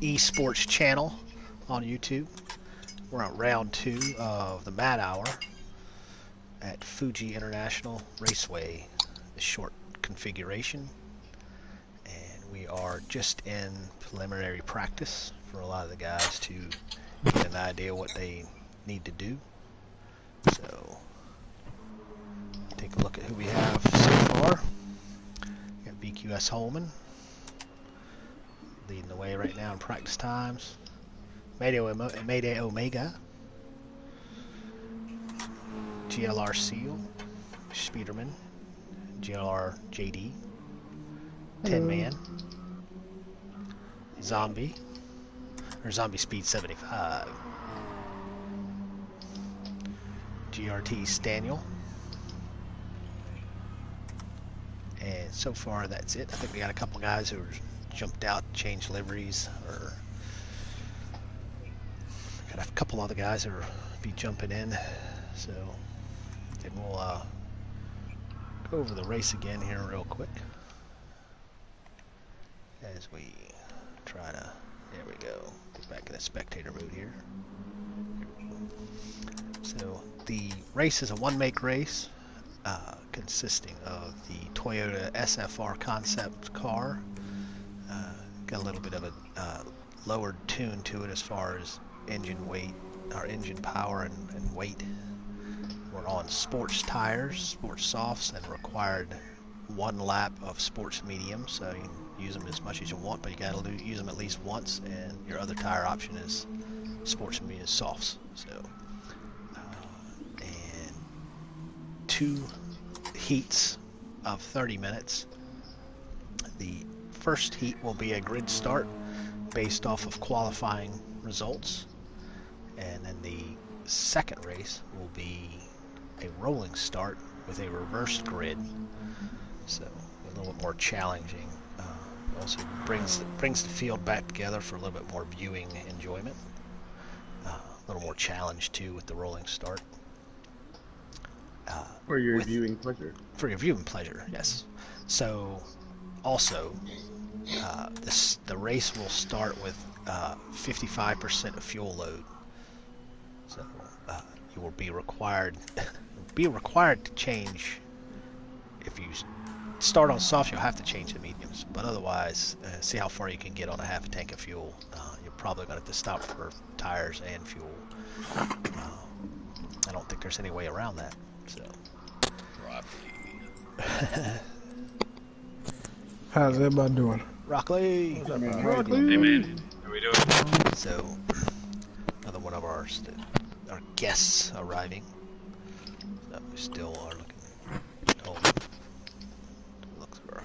esports channel on YouTube. We're on round 2 of the Mad Hour at Fuji International Raceway, the short configuration. And we are just in preliminary practice for a lot of the guys to get an idea what they need to do. So, take a look at who we have so far. We got BQS Holman leading the way right now in practice times. Mayday Omega, GLR Seal, Speederman, GLR JD, 10 Man, Zombie Speed 75, GRT Staniel, and so far that's it. I think we got a couple guys who jumped out, changed liveries, or got a couple other guys that will be jumping in. So then we'll go over the race again here real quick as we try to, there we go, get back in the spectator mode here. So the race is a one-make race consisting of the Toyota SFR concept car. Got a little bit of a lowered tune to it as far as engine weight, or engine power and weight. We're on sports tires, sports softs, and required 1 lap of sports medium, so you can use them as much as you want, but you got to use them at least once, and your other tire option is sports medium softs. So, and 2 heats of 30 minutes. The first heat will be a grid start based off of qualifying results, and then the second race will be a rolling start with a reversed grid, so a little bit more challenging. Also brings the field back together for a little bit more viewing enjoyment. A little more challenge too with the rolling start. For your viewing pleasure. For your viewing pleasure, yes. So also the race will start with 55% of fuel load. So you will be required to change. If you start on soft, you'll have to change the mediums, but otherwise see how far you can get on a half a tank of fuel. You're probably going to have to stop for tires and fuel. I don't think there's any way around that. So how's everybody doing? Rockley. What's up, man? Hey man, how we doing? So another one of our guests arriving. So we still are looking. Holman. Looks for our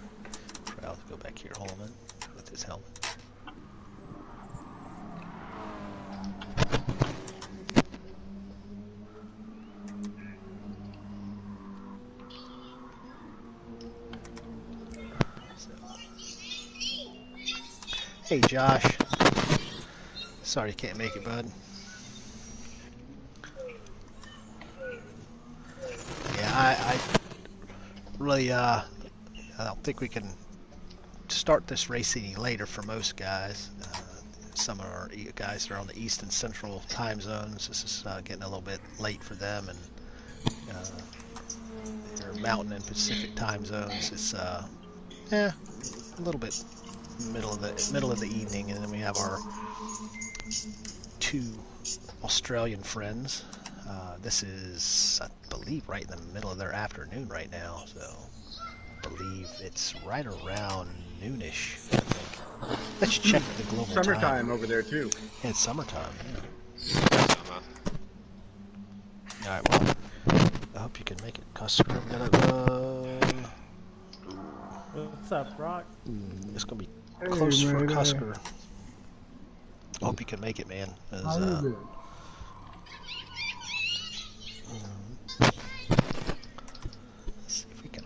crowd. Go back here, Holman, with his helmet. Hey Josh, sorry you can't make it, bud. Yeah, I really I don't think we can start this race any later for most guys. Some of our guys are on the East and Central time zones. This is getting a little bit late for them, and your Mountain and Pacific time zones. It's a little bit middle of the evening, and then we have our 2 Australian friends. This is, I believe, right in the middle of their afternoon right now, so I believe it's right around noonish, I think. Let's check the global Summertime time. over there too. Yeah, it's summertime. Summer. Alright, well, I hope you can make it. Cusker, we gotta, What's up, Rock? it's gonna be close Hey, for man, Cusker. I hope you can make it, man. How is it? Let's see if we can.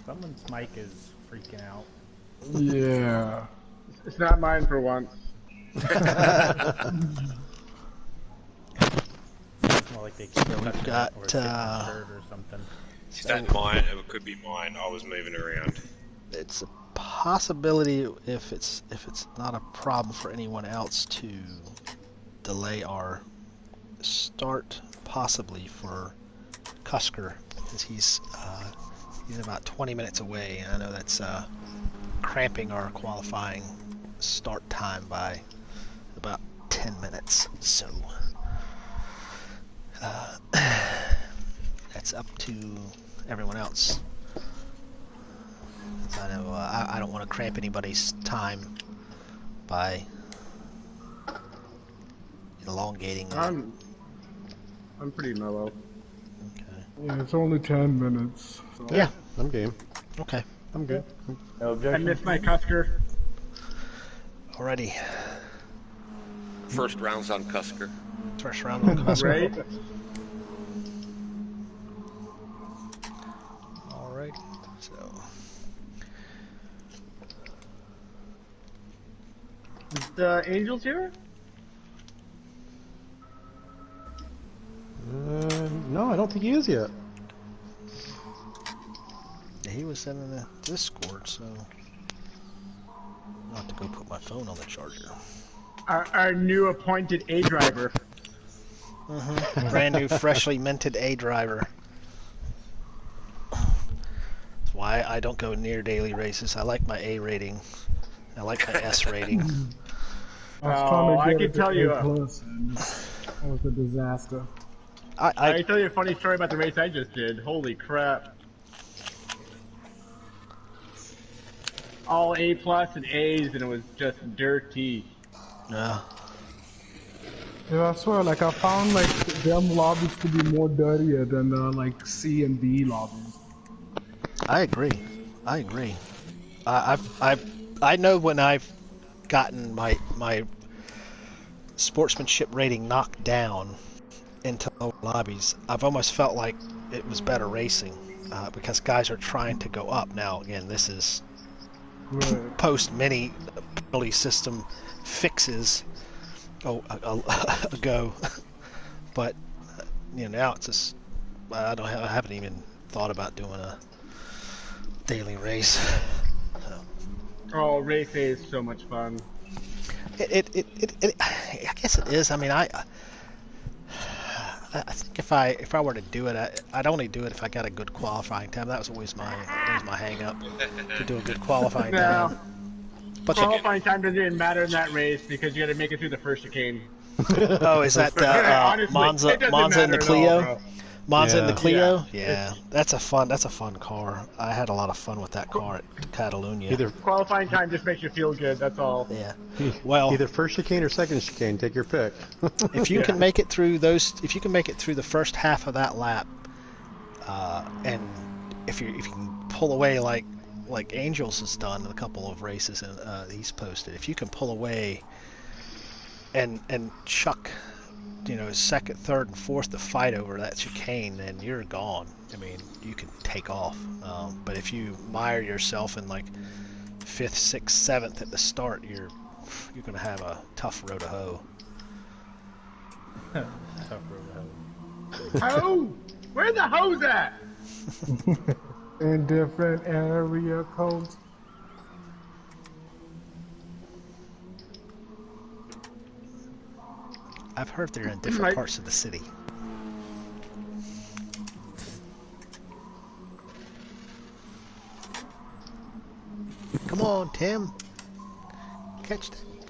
Someone's mic is freaking out. Yeah. It's not mine for once. More like they keep So we've touching got, it or getting a shirt or something. Is that mine? It could be mine. I was moving around. It's possibility, if it's not a problem for anyone else, to delay our start possibly for Cusker, because he's about 20 minutes away, and I know that's cramping our qualifying start time by about 10 minutes. So that's up to everyone else. I know I don't want to cramp anybody's time by elongating. I'm pretty mellow. Okay. Yeah, it's only 10 minutes. So. Yeah. I'm game. Okay. I'm good. No I objection. missed my Cusker. Alrighty. First round's on Cusker. First round on Cusker. Right? Alright. So. Is the Angels here? No, I don't think he is yet. Yeah, he was in the Discord, so I'll have to go put my phone on the charger. Our new appointed A driver. Brand new, freshly minted A driver. That's why I don't go near daily races. I like my A rating. I like my S rating. I was trying to I get can it to tell you, A+, and it was a disaster. I can tell you a funny story about the race I just did. Holy crap. All A+ and A's, and it was just dirty. Yeah. Yeah, I swear, like, I found, like, them lobbies to be more dirtier than, like, C and B lobbies. I agree. I know when I've gotten my sportsmanship rating knocked down into lower lobbies, I've almost felt like it was better racing because guys are trying to go up. Now, again, this is Right. post many penalty system fixes ago, but now it's just I haven't even thought about doing a daily race. So. Oh, race A is so much fun. I guess it is. I mean, I think if I were to do it, I'd only do it if I got a good qualifying time. That was always my hang up, to do a good qualifying No. time. But Qualifying time doesn't even matter in that race because you got to make it through the first chicane. oh, is that Honestly, Monza it doesn't Monza and the matter at all, Clio? bro. Monza and the Yeah. Clio? Yeah, that's a fun car. I had a lot of fun with that car at Catalunya. Either Qualifying time just makes you feel good. That's all. Yeah. Well, either first chicane or second chicane. Take your pick. if you Yeah. can make it through the first half of that lap, and if you can pull away like Angels has done in a couple of races and he's posted, if you can pull away and chuck second, third, and fourth to fight over that chicane, then you're gone. I mean, you can take off. But if you mire yourself in like fifth, sixth, seventh at the start, you're gonna have a tough row to hoe. Tough road to hoe. Oh, where the hose at? In different area codes. I've heard they're in different parts of the city. Come on, Tim.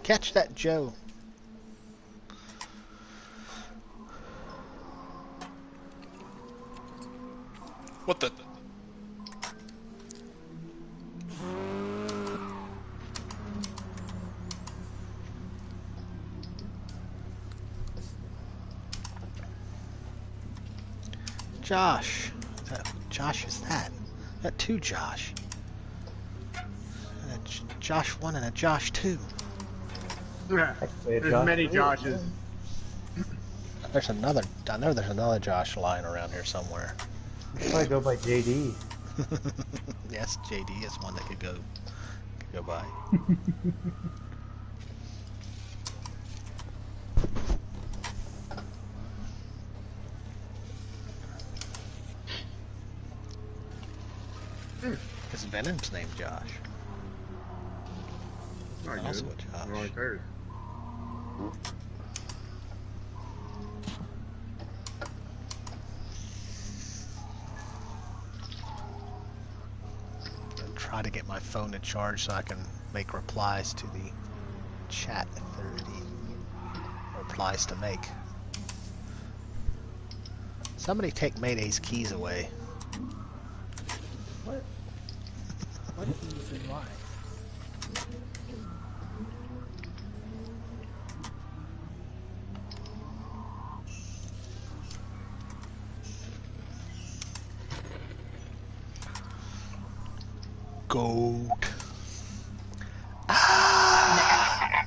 Catch that Joe. What the? Josh. Josh is that? Got two Josh. Josh 1 and a Josh 2. There's many Joshes. There's another. I know there's another Josh lying around here somewhere. Probably go by JD. Yes, JD is one that could go by. Because Venom's named Josh. Not Also good. a Josh. Wrong tires. And try to get my phone to charge so I can make replies to the chat if there are any replies to make. Somebody take Mayday's keys away. What? What keys and why? Goat. Ah!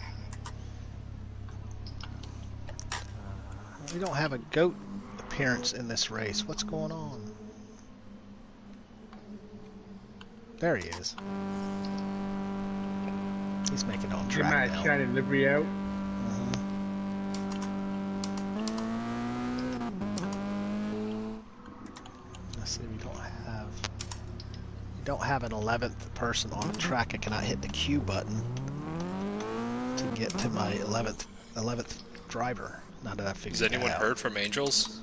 We don't have a goat appearance in this race. What's going on? There he is. He's making it on Get track my now. shiny livery out. Let's see, we don't have an 11th person on track. I cannot hit the Q button to get to my 11th driver. Now that I figured Has that anyone out. heard from Angels?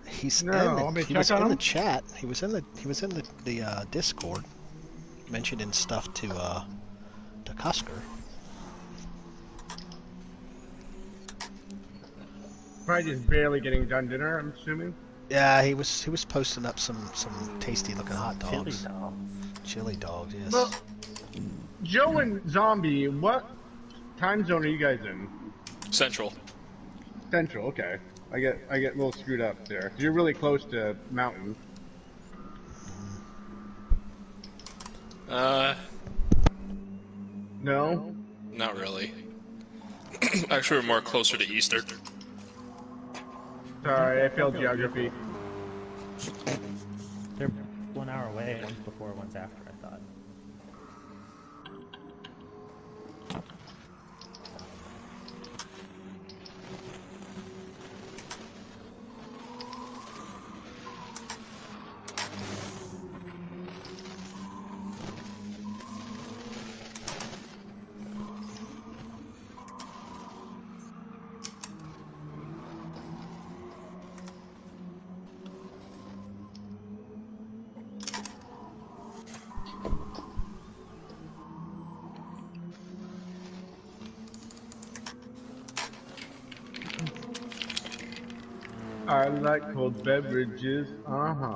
He's No, in want me the, to he was check on in the him? chat. He was in the Discord, mentioning stuff to Cusker. Probably just barely getting done dinner, I'm assuming. Yeah, he was posting up some tasty looking hot Chili dogs. dogs. Chili dogs, yes. Well, Joe and Zombie, what time zone are you guys in? Central. Central, okay. I get a little screwed up there. You're really close to Mountain. No? Not really. Actually, we're more closer to Eastern. Sorry, I failed geography. They're 1 hour away. One's before, one's after, I thought. I like cold beverages. Uh-huh.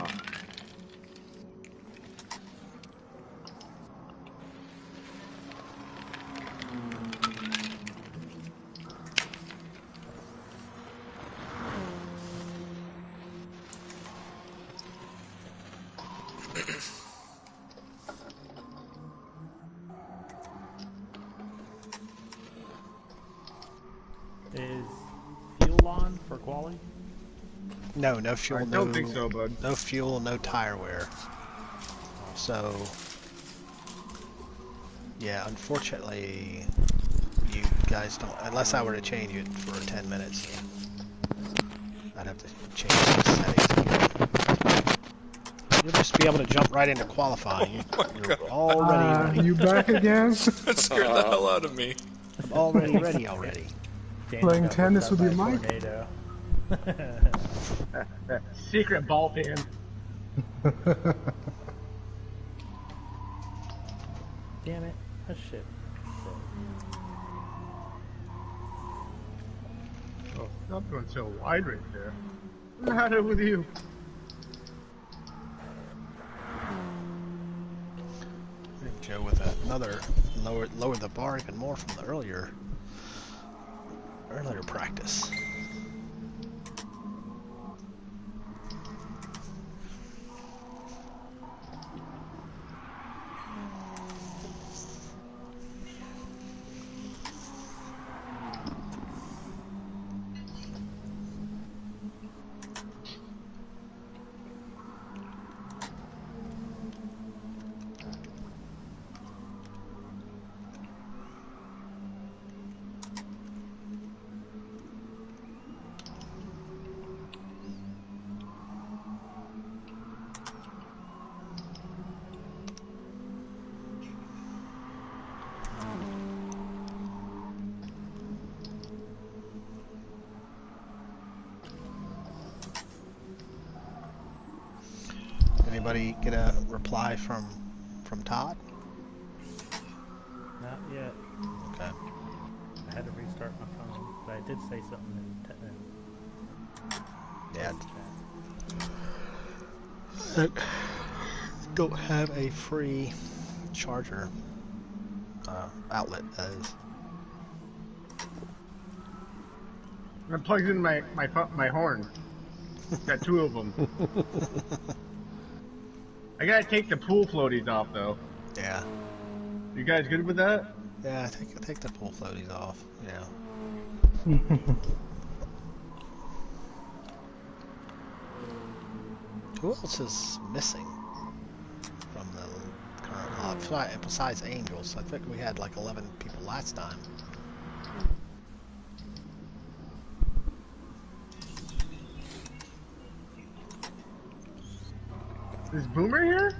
Is fuel on for quality? No fuel, I don't think so, bud. no fuel, no tire wear. So, yeah, unfortunately, you guys don't, unless I were to change it for 10 minutes, I'd have to change the settings. You'll just be able to jump right into qualifying. You're already ready. You back again? That scared the hell out of me. I'm already ready already. Daniel Playing got tennis whipped with up your by a mic? tornado. Secret ball fan. Damn it. Oh shit. Oh, stop going so wide right there. What's the matter with you? Joe with another lower the bar even more from the earlier practice. Anybody get a reply from Todd? Not yet. Okay. I had to restart my phone, but I did say something in Yeah. chat. Don't have a free charger outlet, that is. I plugged in my horn. Got 2 of them. I gotta take the pool floaties off though. Yeah. You guys good with that? Yeah, take the pool floaties off. Yeah. Who else is missing from the current hub? Besides Angels, I think we had like 11 people last time. Is Boomer here?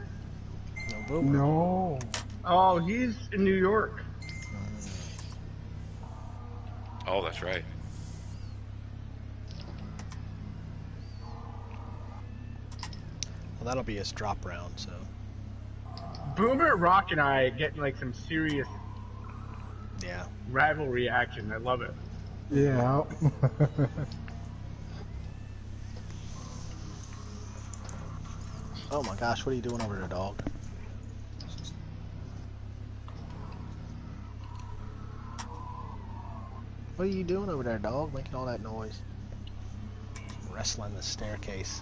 No Boomer. No. Oh, he's in New York. Oh, that's right. Well, that'll be his drop round, so. Boomer, Rock, and I getting like some serious Yeah. rivalry action. I love it. Yeah. Oh my gosh, what are you doing over there, dog? What are you doing over there, dog? Making all that noise. Wrestling the staircase.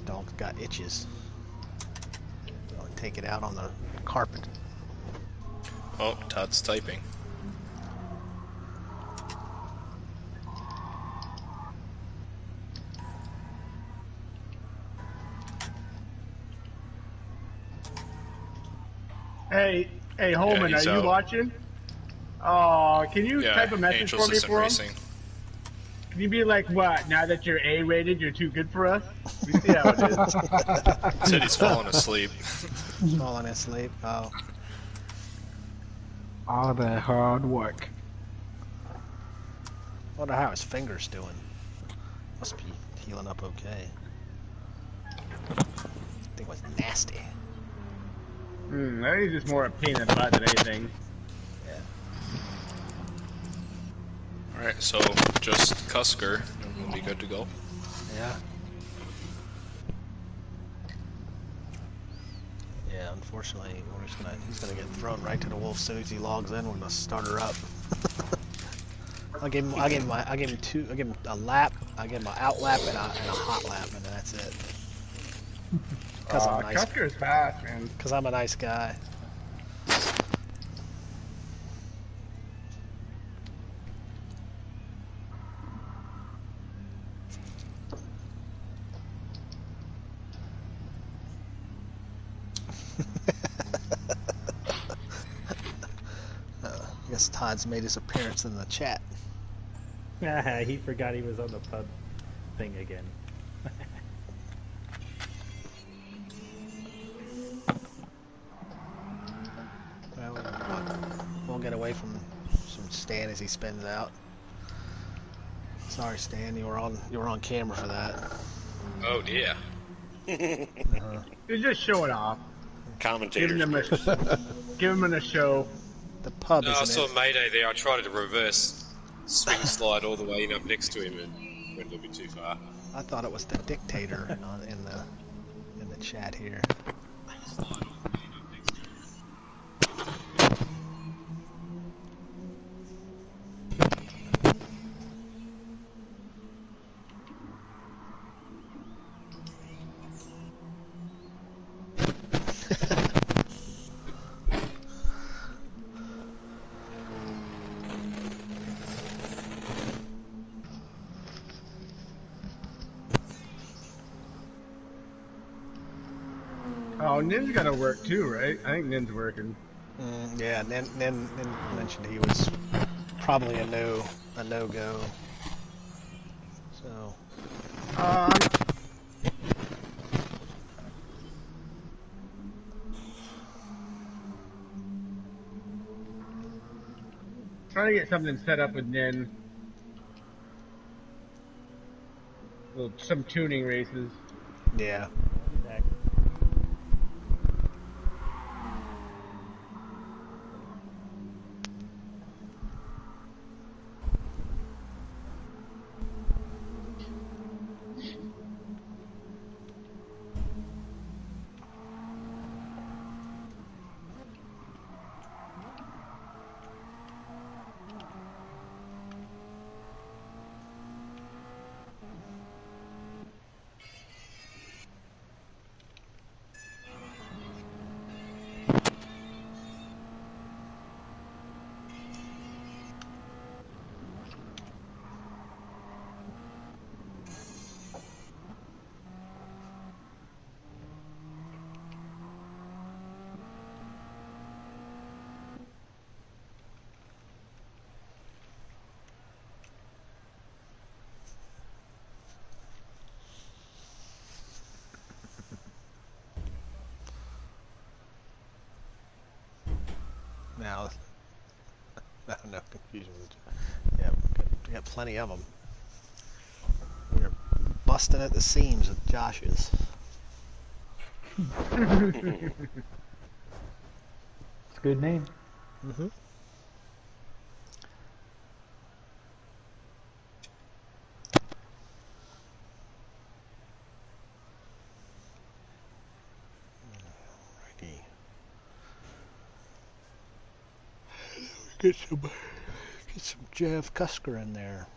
Dog's got itches. Go and take it out on the carpet. Oh, Todd's typing. Hey, Holman, he's are you out. watching? Oh, can you Yeah, type a message Angels for me isn't for him? racing. Can you be like, what? Now that you're A-rated, you're too good for us? We see how it is. Said he's falling asleep. Falling asleep. Oh. All that hard work. Wonder how his finger's doing. Must be healing up okay. Thing was nasty. I think he's just more a pain in the butt than anything. Yeah. Alright, so just Cusker, and we'll be good to go. Yeah. Yeah, unfortunately, he's gonna get thrown right to the wolf as soon as he logs in. We're gonna start her up. I gave him a lap, I gave him an out lap and a hot lap, and then that's it. Because I'm nice. Cusker's fast, man. Because I'm a nice guy. I guess Todd's made his appearance in the chat. He forgot he was on the pub thing again. Well, we'll get away from Stan as he spins out. Sorry, Stan, you were on camera for that. Oh dear. He's just showing off. Commentators. Give him a show. The pub No, I isn't saw it? Mayday there. I tried to reverse swing slide all the way in up next to him and went a little bit too far. I thought it was the dictator in the chat here. Oh, Nin's gotta work too, right? I think Nin's working. Yeah, Nin mentioned he was probably a no-go. So trying to get something set up with Nin. So some tuning races. Yeah. Back. Now, no confusion with yeah, we got plenty of them. We're busting at the seams with Josh's. It's a good name. Mm-hmm. Alrighty. Get some Jeff Cusker in there.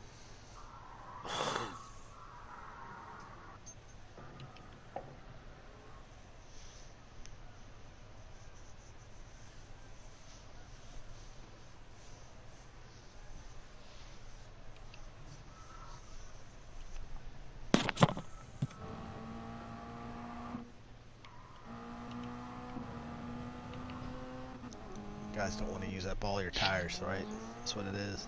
You guys don't want to use up all your tires, right? That's what it is.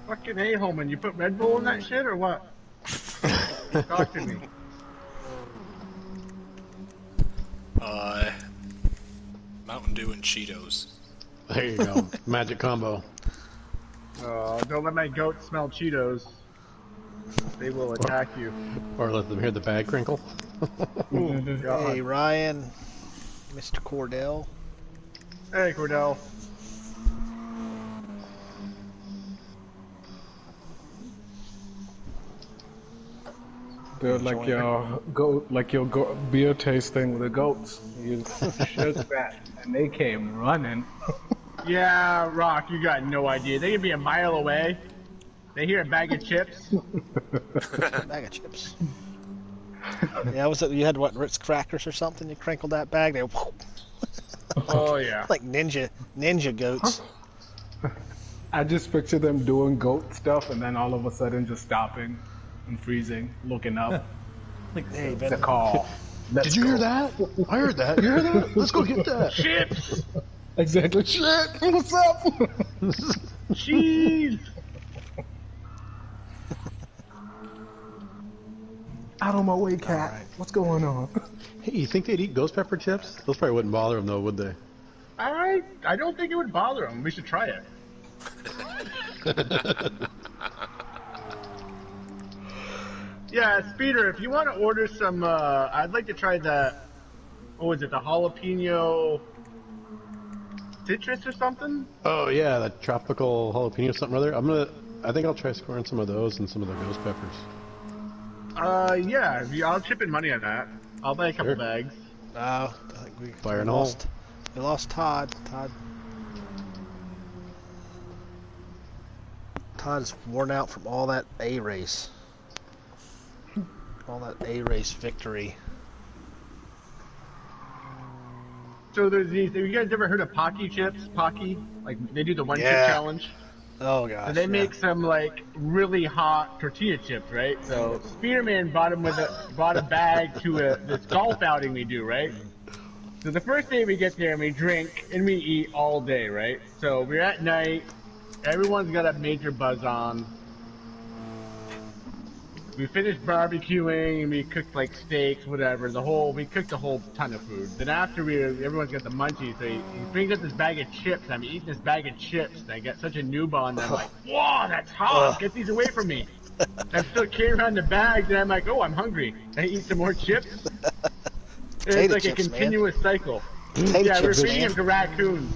Fucking A-Holman, you put Red Bull in that shit or what? Talk to me. Mountain Dew and Cheetos. There you go. Magic combo. Don't let my goat smell Cheetos. They will attack you. Or let them hear the bag crinkle. Ooh, God. Hey, Ryan, Mr. Cordell. Hey, Cordell. They're like your goat, beer tasting with the goats. You shook that, and they came running. Yeah, Rock, you got no idea. They could be a mile away. They hear a bag of chips. Bag of chips. Yeah, was it? You had what, Ritz crackers or something? You crinkled that bag. They Oh yeah. like ninja goats. I just picture them doing goat stuff, and then all of a sudden just stopping and freezing, looking up. Hey, The call. Did you hear that? I heard that. You heard that? Let's go get that. Chips! Exactly. Shit. What's up? Cheese! Out of my way, cat. All right. What's going on? Hey, you think they'd eat ghost pepper chips? Those probably wouldn't bother them, though, would they? I don't think it would bother them. We should try it. Yeah, Speeder, if you want to order some, I'd like to try the, what was it, the jalapeno citrus or something? Oh, yeah, that tropical jalapeno something or other. I think I'll try scoring some of those and some of the ghost peppers. Yeah, I'll chip in money on that. I'll buy a couple Sure. bags. I think we Fire in the hole. We lost Todd. Todd's worn out from all that A race. All that A race victory. So there's these, have you guys ever heard of Pocky chips? Pocky? Like, they do the one chip Yeah. challenge. Oh gosh. And they yeah. make some like really hot tortilla chips, right? So Spearman brought a bag to this golf outing we do, right? So the first day we get there and we drink and we eat all day, right? So we're at night, everyone's got a major buzz on. We finished barbecuing and we cooked like steaks, whatever. We cooked a whole ton of food. Then after everyone's got the munchies, so he brings up this bag of chips. I'm eating this bag of chips. And I get such a noob on them. I'm like, whoa, that's hot. Get these away from me. I'm still carrying around the bags, and I'm like, oh, I'm hungry. I eat some more chips. It's like chips, a continuous cycle. Potato Yeah, we're chips, feeding man. them to raccoons.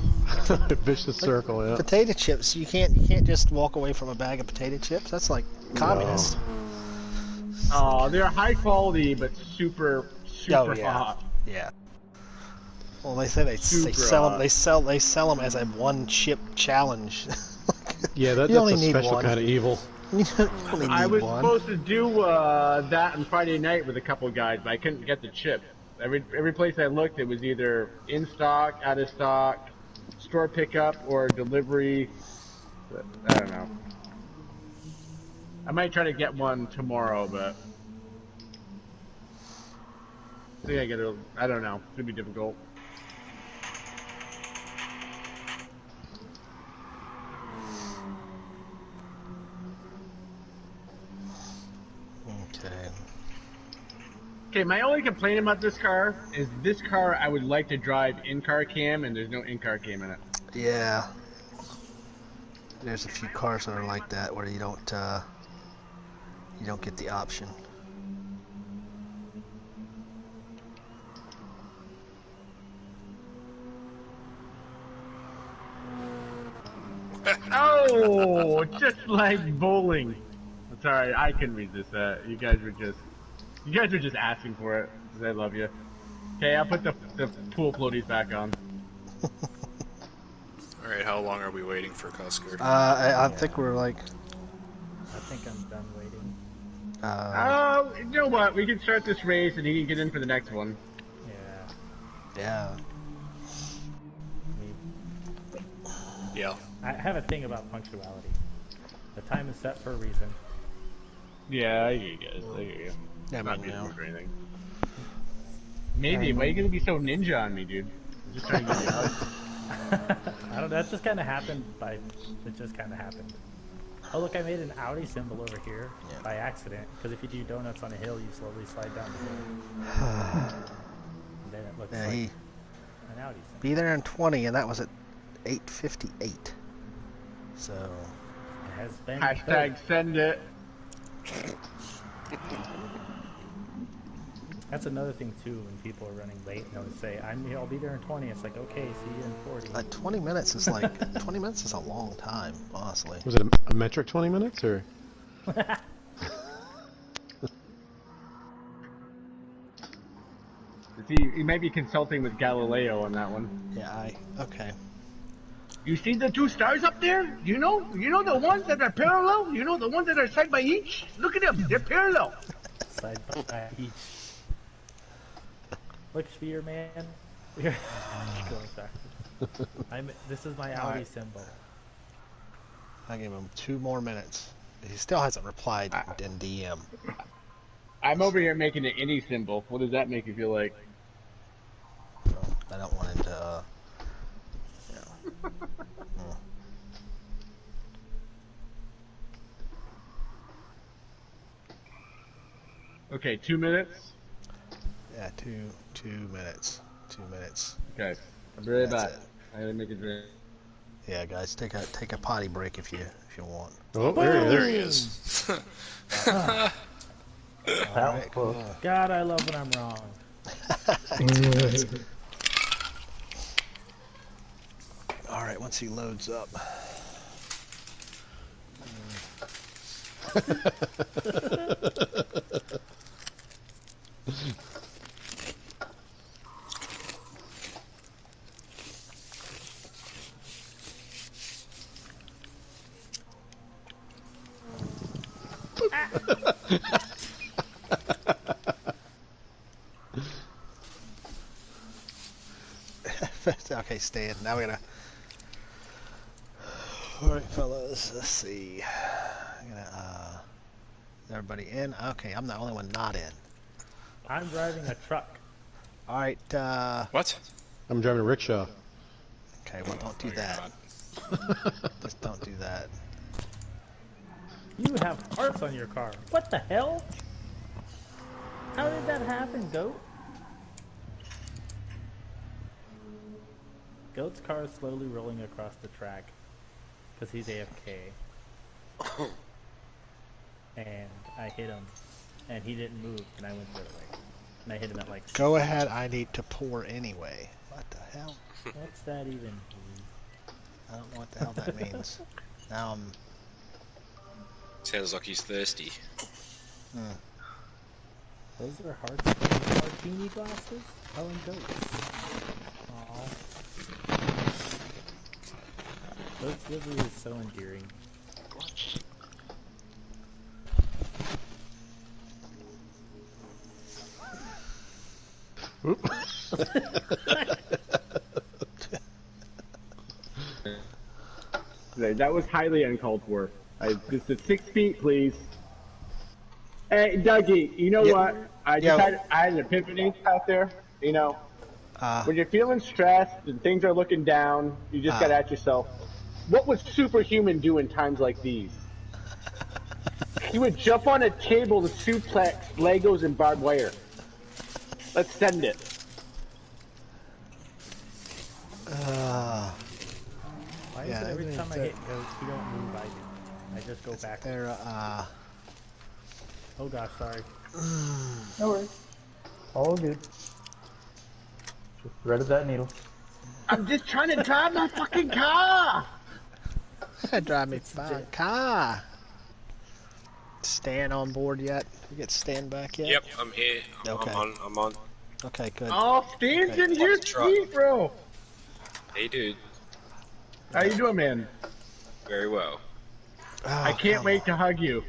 Vicious circle, yeah. Potato chips. You can't just walk away from a bag of potato chips. That's like communist. Oh, they're high quality, but super yeah. hot. Yeah. Well, they say they Super sell them. hot. They sell them as a one chip challenge. Yeah, that's only a need special one. kind of evil. You only need I was one. supposed to do that on Friday night with a couple guys, but I couldn't get the chip. Every place I looked, it was either in stock, out of stock, store pickup, or delivery. I don't know. I might try to get one tomorrow, but I think I don't know. It's gonna be difficult. Okay. Okay, my only complaint about this car is this car I would like to drive in-car cam, and there's no in-car cam in it. Yeah. There's a few cars that are like that where you don't get the option. Oh, just like bowling. Sorry, I couldn't resist that. You guys were just asking for it. 'Cause I love you. Okay, I'll put the pool floaties back on. Alright, how long are we waiting for Cusker? I think we're like. I think I'm done waiting. You know what? We can start this race, and he can get in for the next one. Yeah. Yeah. Yeah. I have a thing about punctuality. The time is set for a reason. Yeah, I hear you guys. I hear you. Yeah, Not but being no. rude or anything. Maybe. Why are you gonna be so ninja on me, dude? I'm just trying to get you out. I don't know. That just kind of happened it just kind of happened. Oh, look, I made an Audi symbol over here by accident. Because if you do donuts on a hill, you slowly slide down the hill. And then it looks like an Audi symbol. Be there in 20, and that was at 8:58. So. It has been Hashtag send it. That's another thing too. When people are running late, and they'll say, "I'll be there in 20." It's like, okay, see you in 40. 20 minutes is like 20 minutes is a long time, honestly. Was it a metric 20 minutes or? You might be consulting with Galileo on that one. Yeah, okay. You see the two stars up there? You know the ones that are parallel? You know the ones that are side by each? Look at them, they're parallel. Side by each. Look, Sphere man. Going backwards. This is my Audi symbol. I give him 2 more minutes. He still hasn't replied in DM. I'm over here making an any symbol. What does that make you feel like? So I don't want him to. Okay, 2 minutes. Yeah, 2 minutes. 2 minutes. Okay, I'll be right back. That's it. I gotta make a drink. Yeah, guys, take a potty break if you want. Oh, There he is. Alright, cool. God, I love when I'm wrong. Alright, once he loads up. Okay, stay in. Now we're gonna. Alright, fellas, let's see. I'm gonna, is everybody in? Okay, I'm the only one not in. I'm driving a truck. Alright, What? I'm driving a rickshaw. okay, well, don't do No, you're that. not. Just don't do that. You have hearts on your car. What the hell? How did that happen, Goat? Goat's car is slowly rolling across the track because he's AFK. And I hit him, and he didn't move, and I went the other way. And I hit him at like... Go ahead, I need to pour anyway. What the hell? What's that even mean? I don't know what the hell that means. Now I'm... Sounds like he's thirsty. Those are hearts martini glasses? Oh, and goats. Aww. Goat's livery is so endearing. That was highly uncalled for. Just at 6 feet, please. Hey, Dougie, you know what? I had an epiphany out there. You know, when you're feeling stressed and things are looking down, you just gotta ask yourself, what would Superhuman do in times like these? He would jump on a table to suplex Legos and barbed wire. Let's send it. Why is it every time I hit goats, you don't move, I do? I just go back. Oh gosh, sorry. No worries. All good. Just threaded that needle. I'm just trying to drive my fucking car! Drive me fucking car! Stan on board yet? You get Stan back yet? Yep, I'm here. Okay. I'm on. Okay, good. Oh, Stan's in here, sweet, bro! Hey, dude. How you doing, man? Very well. Oh, I can't wait to hug you.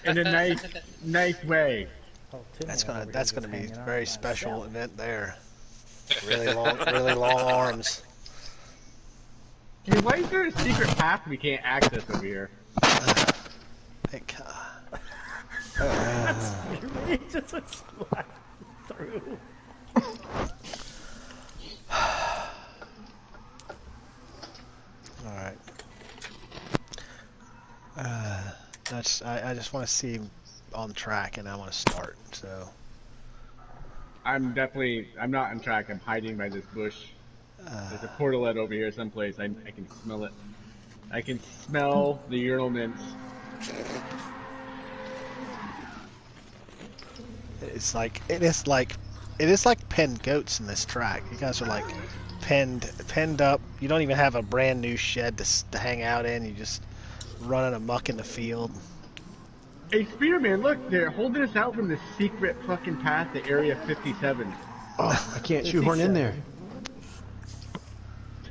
In a nice way. Oh, That's gonna be a very special event there. Really long arms. Dude, why is there a secret path we can't access over here? He just went slide through. Alright. I just want to see him on track and I want to start, so. I'm not on track. I'm hiding by this bush. There's a portalet over here someplace. I can smell it. I can smell the urinal mints. It is like penned goats in this track. You guys are like penned up. You don't even have a brand new shed to hang out in. You just running amok in the field. Hey, Spearman, look, they're holding us out from the secret fucking path to Area 57. Oh, I can't shoehorn in there.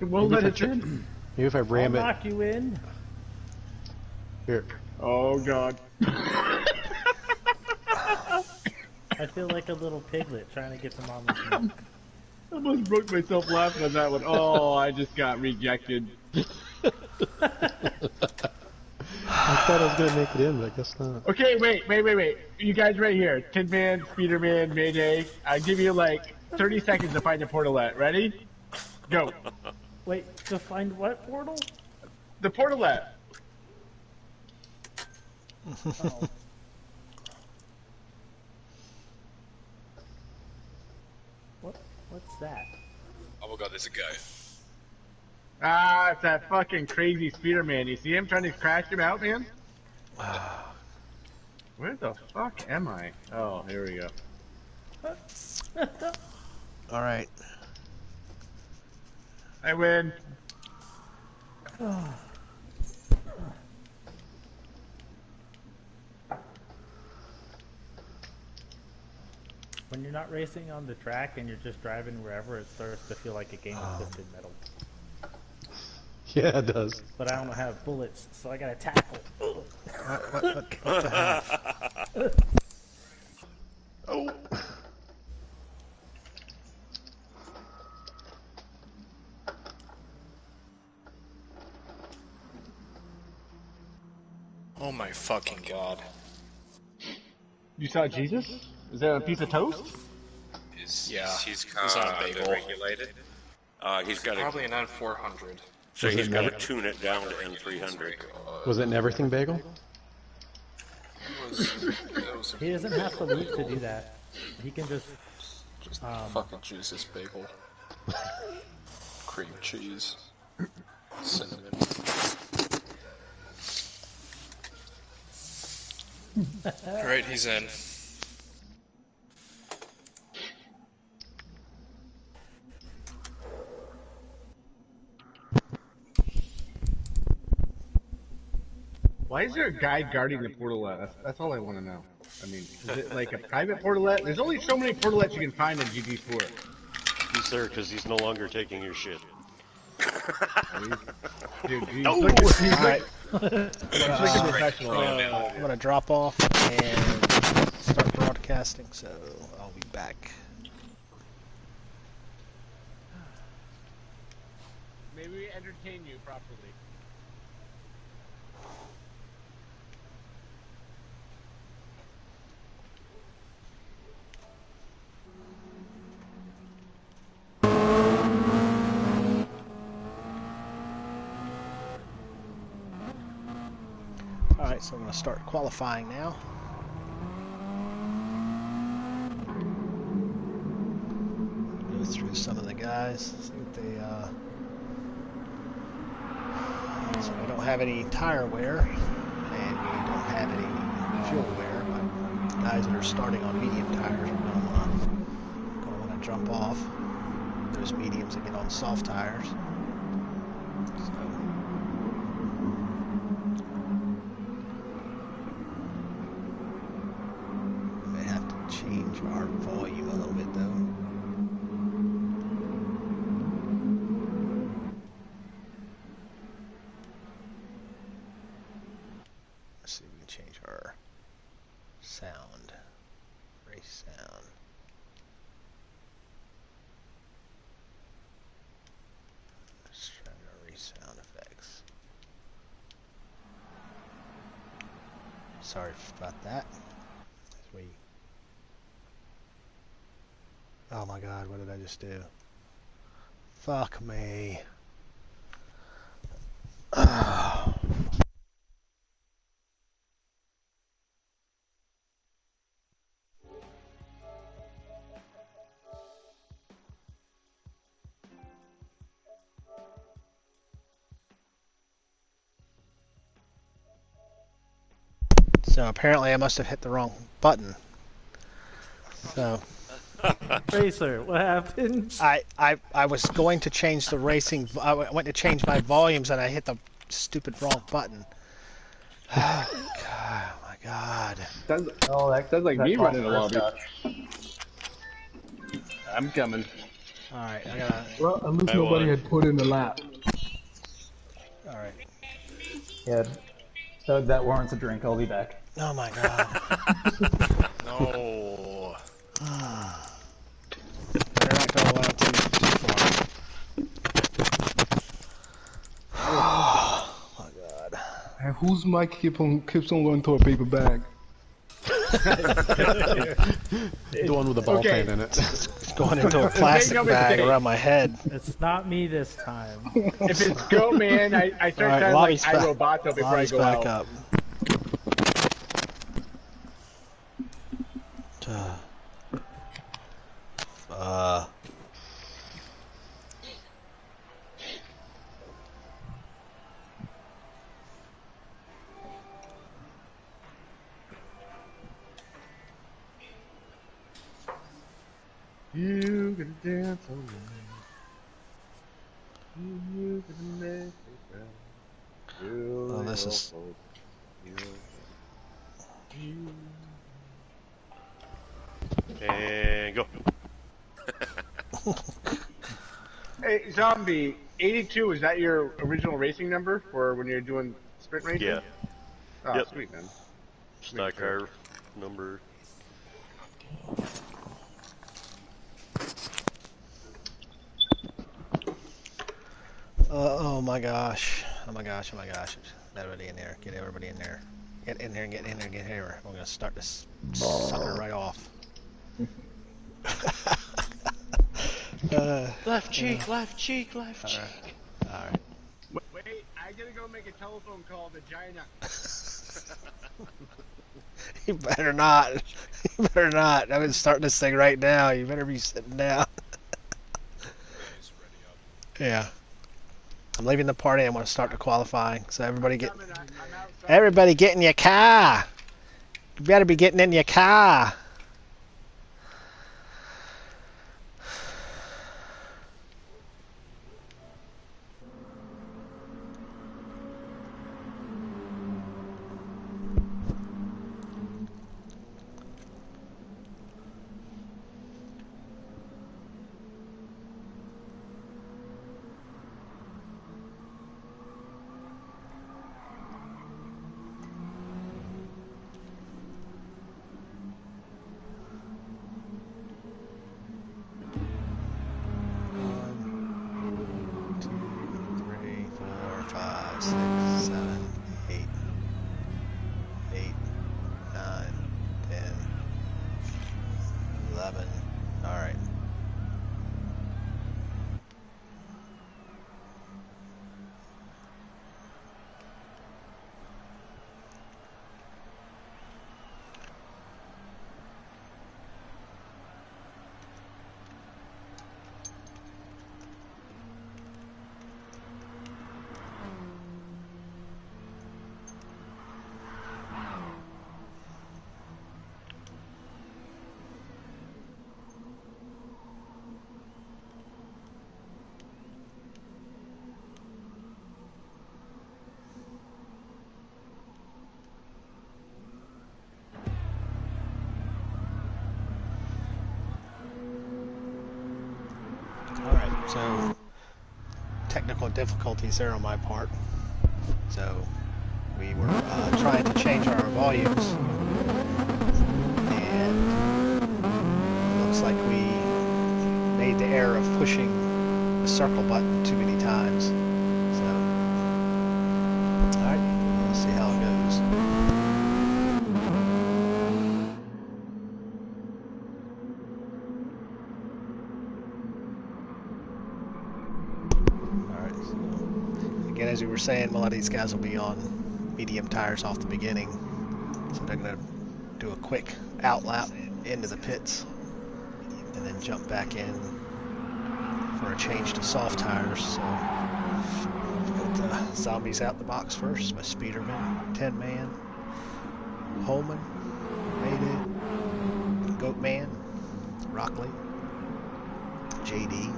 Won't let us in. Maybe if I ram I'll it. knock you in. Here. Oh, God. I feel like a little piglet trying to get some almond milk. I almost broke myself laughing on that one. Oh, I just got rejected. I thought I was gonna make it in, but I guess not. Okay, wait. You guys right here. Tin Man, Speederman, Mayday. I'll give you like 30 seconds to find the portalet. Ready? Go. Wait, to find what portal? The portalet. Oh. What's that? Oh my god, there's a goat. Ah, it's that fucking crazy Speederman. You see him trying to crash him out, man? Where the fuck am I? Oh, here we go. Alright. I win. When you're not racing on the track and you're just driving wherever, it starts to feel like a game of Twisted Metal. Yeah, it does. But I don't have bullets, so I gotta tackle. What the hell? Oh. Oh my fucking god. You saw Jesus? Is that a piece of toast? Is Yeah, his he's on car a bagel. underregulated? He's got Probably an N400. So he's got to tune it down to N300. Was it an everything bagel? He doesn't have to leave to do that. He can just fucking Jesus bagel. Cream cheese. Cinnamon. Alright, he's in. Why is there a guy guarding the portalette? That's all I want to know. I mean, is it like a private portalette? There's only so many portalettes you can find in GT4. He's there because he's no longer taking your shit. Dude, he's like a professional. I'm gonna drop off and start broadcasting, so I'll be back. Maybe we entertain you properly. Alright, so I'm going to start qualifying now. Go through some of the guys, see what they, so we don't have any tire wear, and we don't have any fuel wear, but guys that are starting on medium tires are going to want to jump off those mediums and get on soft tires. Change our volume a little bit though. Let's see if we can change our sound, race sound. Let's try our race sound effects. Sorry about that. Oh my god, what did I just do? Fuck me. So apparently I must have hit the wrong button. So... Racer, what happened? I was going to change the racing. I went to change my volumes and I hit the stupid wrong button. Oh my god. That sounds like me running a lobby. I'm coming. Alright, I gotta... Well, at least nobody had put in the lap. Alright. Yeah, Doug, that warrants a drink. I'll be back. Oh my god. No. Better not go too far. Oh my god. And whose mic keeps on going to a paper bag? The one with the ball pen in it. It's going into a plastic bag around my head. It's not me this time. If it's go, man, I start sounding like iRoboto before I go back out. up. You gonna dance all night. You gonna make me proud. Oh, this is... And go. Hey, Zombie, 82, is that your original racing number for when you're doing sprint racing? Yeah. Oh, Yep. sweet, man. Stock car number. Oh my gosh. Oh my gosh, oh my gosh. Everybody in there. Get everybody in there. Get in there, get in there, get here. We're gonna start this sucker right off. Left cheek, left cheek, left cheek. Alright. I gotta go make a telephone call to China. You better not. You better not. I'm starting this thing right now. You better be sitting down. Just ready up. Yeah. I'm leaving the party. I'm going to start the qualifying. So everybody get. I'm outside. Everybody get in your car. You better be getting in your car. Alright, so technical difficulties there on my part. So we were trying to change our volumes, and it looks like we made the error of pushing the circle button too many times. So, alright, we'll see how it goes. Again, as we were saying, a lot of these guys will be on medium tires off the beginning, so they're going to do a quick out lap into the pits and then jump back in for a change to soft tires. So got Zombies out the box first by Speederman, 10-man, Holman, Made It, Goatman, Rockley, JD,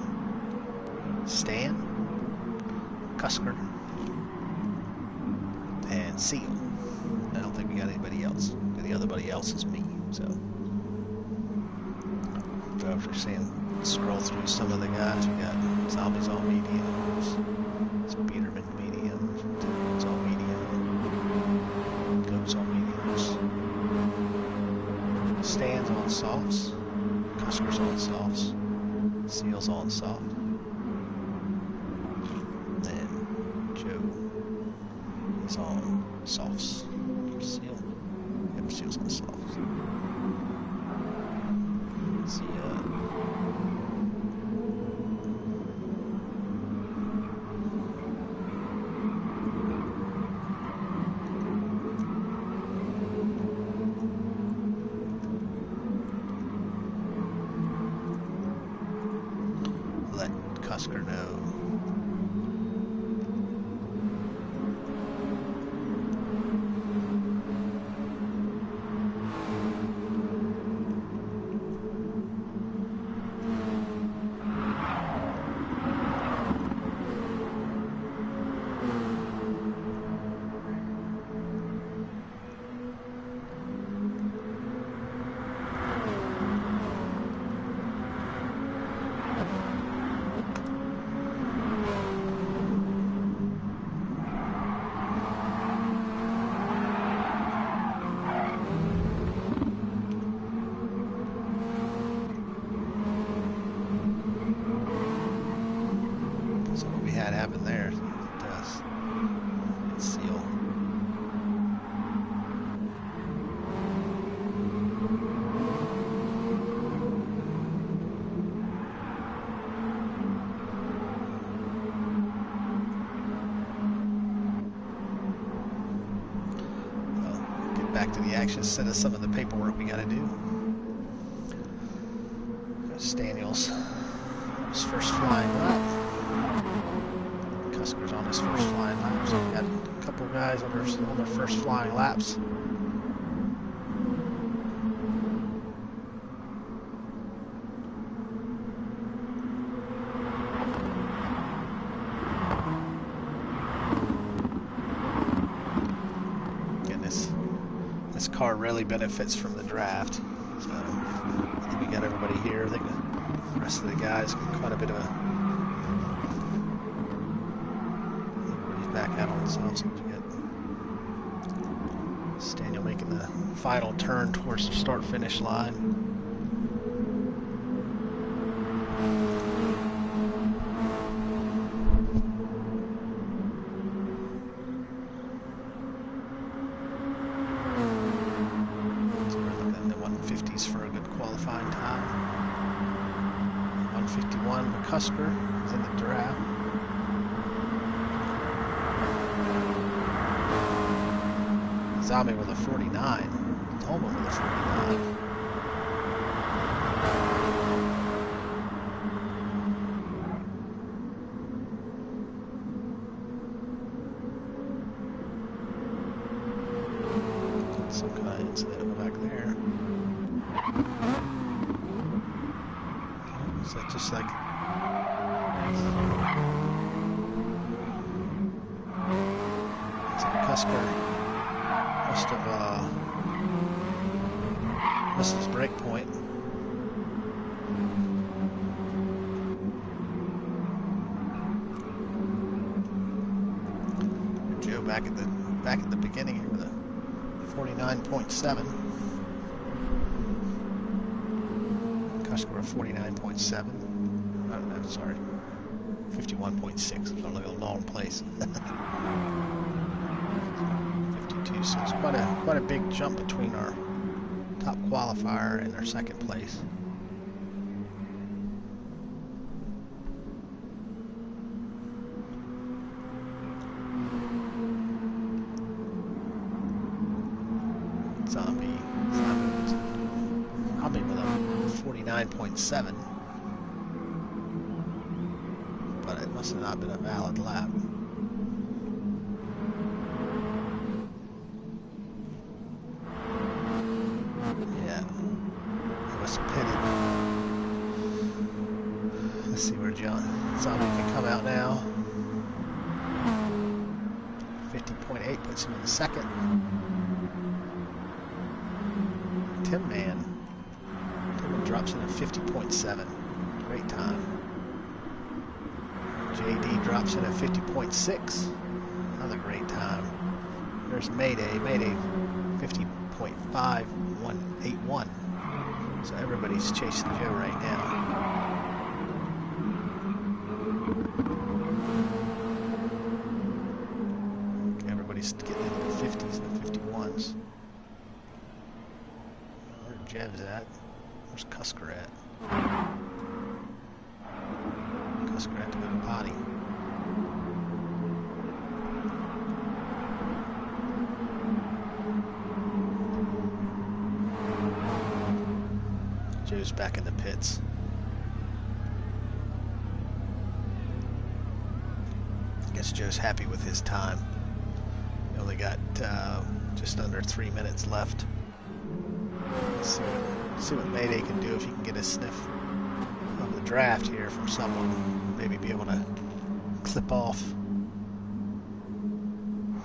Stan, Cusker, and Seal. I don't think we got anybody else. The other else is me. So if you're seeing, scroll through some of the guys. We got Zombies all mediums, Speederman medium, Timberman's all medium, Goats all mediums, Stan's on softs, Cusker's on softs, Seal's on soft. He's on softs. Seal. Yep, Seal's on softs. See, let Cusker know. back to the action instead of some of the paperwork we got to do. There's Daniels, his first flying lap. Cusker's on his first flying lap. So we got a couple guys on their first flying laps. This car really benefits from the draft. So I think we got everybody here. I think the rest of the guys get quite a bit of a. Everybody's back out on themselves. We get Daniel making the final turn towards the start-finish line. For a good qualifying time. 151, McCusker is in the draft. Zombie with a 49. Tolman with a 49. Some kind of incident back there. Is that just like Cusker missed his break point. Joe back at the beginning here with a 49.7. Cusker a 49.7. I'm sorry, 51.6. It's a little long place. 52. So it's quite a big jump between our top qualifier and our second place. Zombie with a 49.7, but it must have not been a valid lap. Yeah, it was pitted. Let's see where Zombie can come out now. 50.8 puts him in the second. Tim Man drops in at 50.7. Great time. JD drops in at 50.6. Another great time. There's Mayday. Mayday 50.5181. So everybody's chasing Joe right now. Everybody's getting into the 50s and the 51s. Where Jev's at? Where's Cusker at? Cusker had to go to potty. Joe's back in the pits. I guess Joe's happy with his time. He only got just under 3 minutes left. Let's see what Mayday can do if he can get a sniff of the draft here from someone. Maybe be able to clip off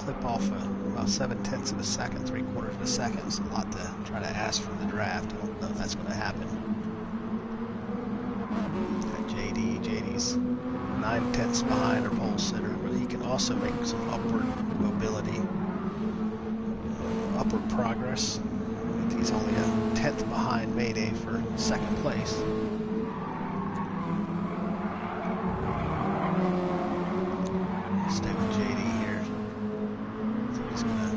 about 7/10 of a second, 3/4 of a second. It's a lot to try to ask from the draft. I don't know if that's going to happen. JD's 9/10 behind our pole sitter, but he can also make some upward mobility, upward progress. He's only a 10th behind Mayday for second place. Stay with JD here. See if he's gonna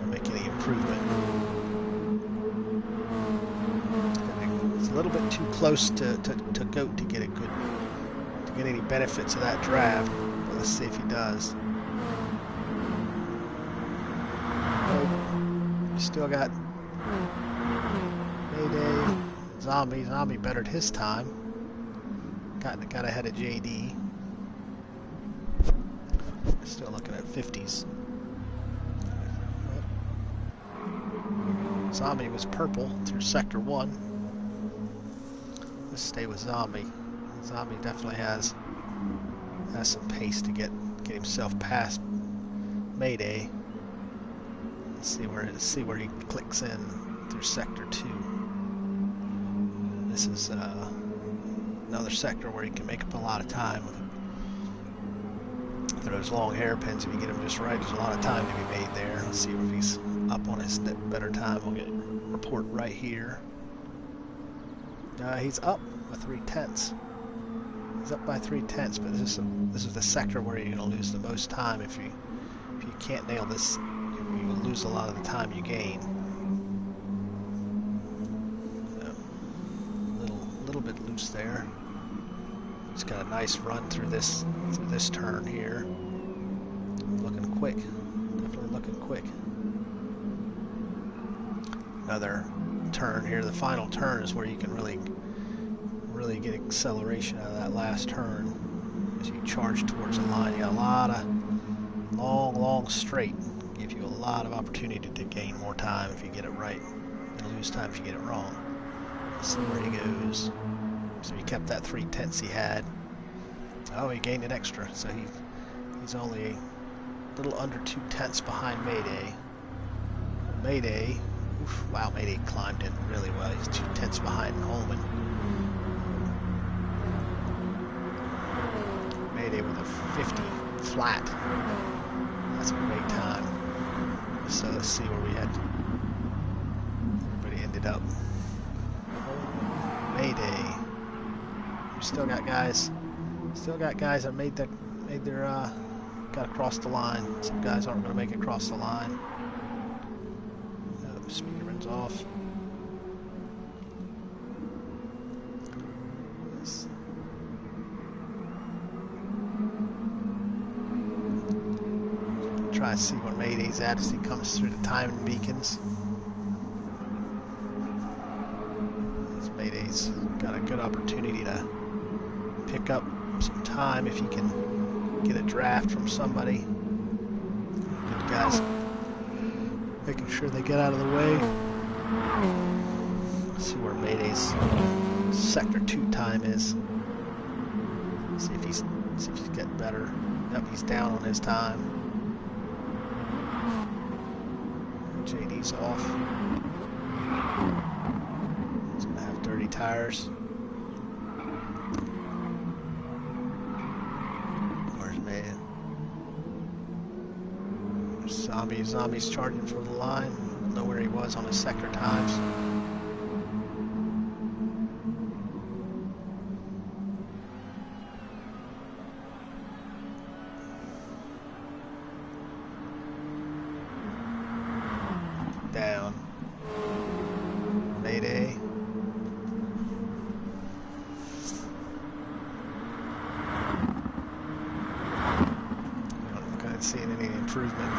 make any improvement. It's a little bit too close to GOAT to get any benefits of that draft. But let's see if he does. still got Mayday. Zombie bettered his time. Got ahead of JD. Still looking at 50s. Zombie was purple through Sector 1. Let's stay with Zombie. Zombie definitely has some pace to get himself past Mayday. Let's see where he clicks in through Sector 2. This is another sector where he can make up a lot of time with those long hairpins. If you get him just right, there's a lot of time to be made there. Let's see if he's up on his better time. We'll get a report right here. He's up by 3/10. He's up by 3/10, but this is the sector where you're going to lose the most time. If you can't nail this, you will lose a lot of the time you gain. So, a little bit loose there. He's got a nice run through this turn here. Looking quick, definitely looking quick. Another turn here. The final turn is where you can really get acceleration out of that last turn as you charge towards the line. You got a lot of long straight. Give you a lot of opportunity to gain more time if you get it right, and lose time if you get it wrong. Let's see where he goes. So he kept that 3/10 he had. Oh, he gained an extra, so he's only a little under 2/10 behind Mayday. Mayday, oof, wow, Mayday climbed in really well. He's 2/10 behind Holman. Mayday with a 50 flat. That's a great time. So let's see where everybody ended up. Mayday. We still got guys that got across the line. Some guys aren't going to make it across the line. Speederman's off. Try to see where Mayday's at as he comes through the timing beacons. Mayday's got a good opportunity to pick up some time if he can get a draft from somebody. Good guys making sure they get out of the way. Let's see where Mayday's Sector 2 time is. See if he's getting better. Yep, he's down on his time. JD's off. He's gonna have dirty tires. Where's Mayday? Zombie's charging for the line. Know where he was on his sector times. Down. Mayday. I'm not seeing any improvement.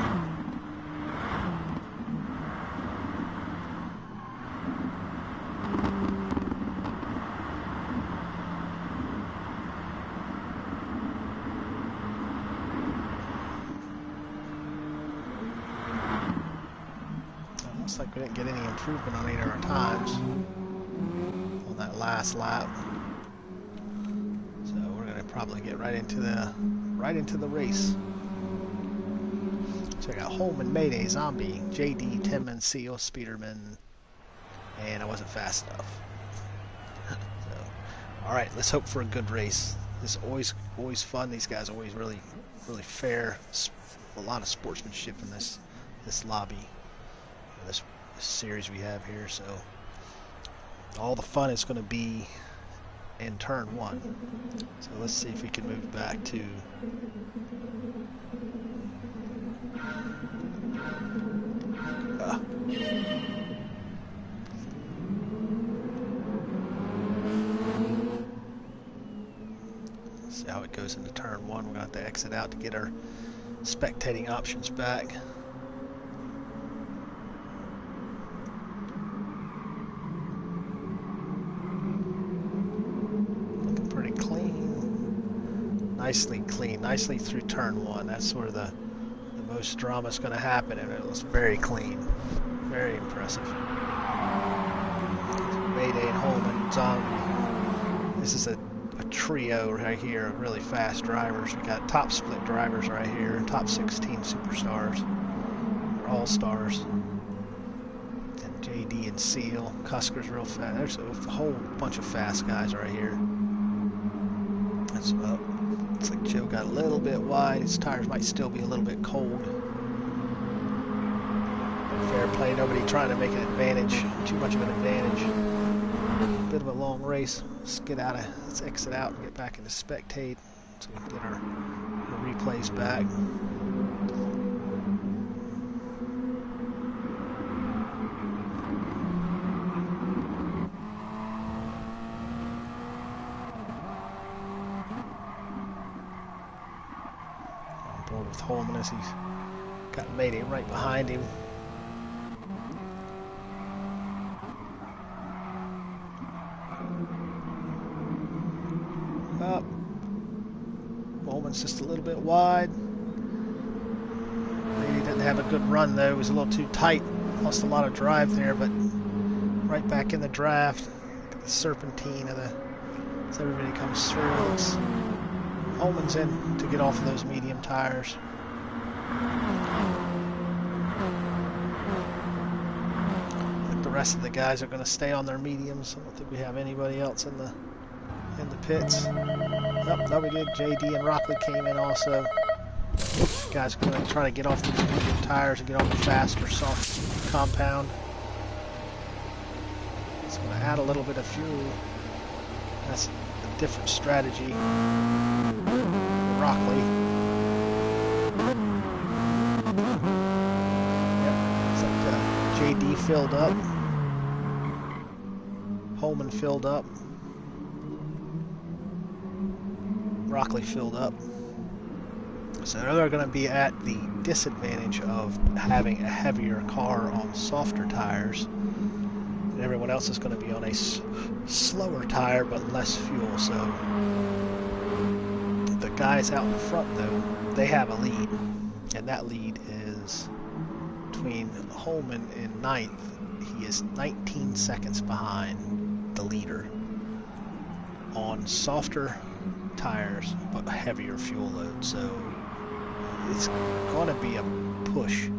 Looks like we didn't get any improvement on either of our times on that last lap. So we're gonna probably get right into the race. So I got Holman, Mayday, Zombie, JD, Timman, Seal, Speederman, and I wasn't fast enough. So, all right, let's hope for a good race. It's always fun. These guys are always really fair. A lot of sportsmanship in this lobby. This series we have here, so all the fun is going to be in turn 1. So let's see if we can move back to see how it goes into turn 1. We're going to have to exit out to get our spectating options back. nicely clean, nicely through turn one. That's where the most drama is going to happen, and it was very clean, very impressive. Mayday and Holman, Zombie. This is a trio right here of really fast drivers. We got top split drivers right here, top 16 superstars, all stars. And JD and Seal, Cusker's real fast. There's a whole bunch of fast guys right here. That's up. Looks like Joe got a little bit wide. His tires might still be a little bit cold. Fair play, nobody trying to make an advantage, too much of an advantage. Bit of a long race. Let's exit out and get back into spectate so we can get our replays back. On board with Holman as he's got Mayday right behind him. Up. Bowman's just a little bit wide. Maybe didn't have a good run though. It was a little too tight. Lost a lot of drive there, but right back in the draft. The serpentine of the as everybody comes through. It's Holman's in to get off of those medium tires. The rest of the guys are going to stay on their mediums. I don't think we have anybody else in the pits. Oh, no, we did. JD and Rockley came in also. Guys are going to try to get off these medium tires and get on the faster soft compound. It's going to add a little bit of fuel. That's a different strategy. Rockley. Yep, it's like JD filled up. Holman filled up. Rockley filled up. So they're going to be at the disadvantage of having a heavier car on softer tires. And everyone else is going to be on a slower tire but less fuel. So the guys out in front, though, they have a lead. And that lead is between Holman in 9th. He is 19 seconds behind the leader on softer tires but heavier fuel load, so it's going to be a push.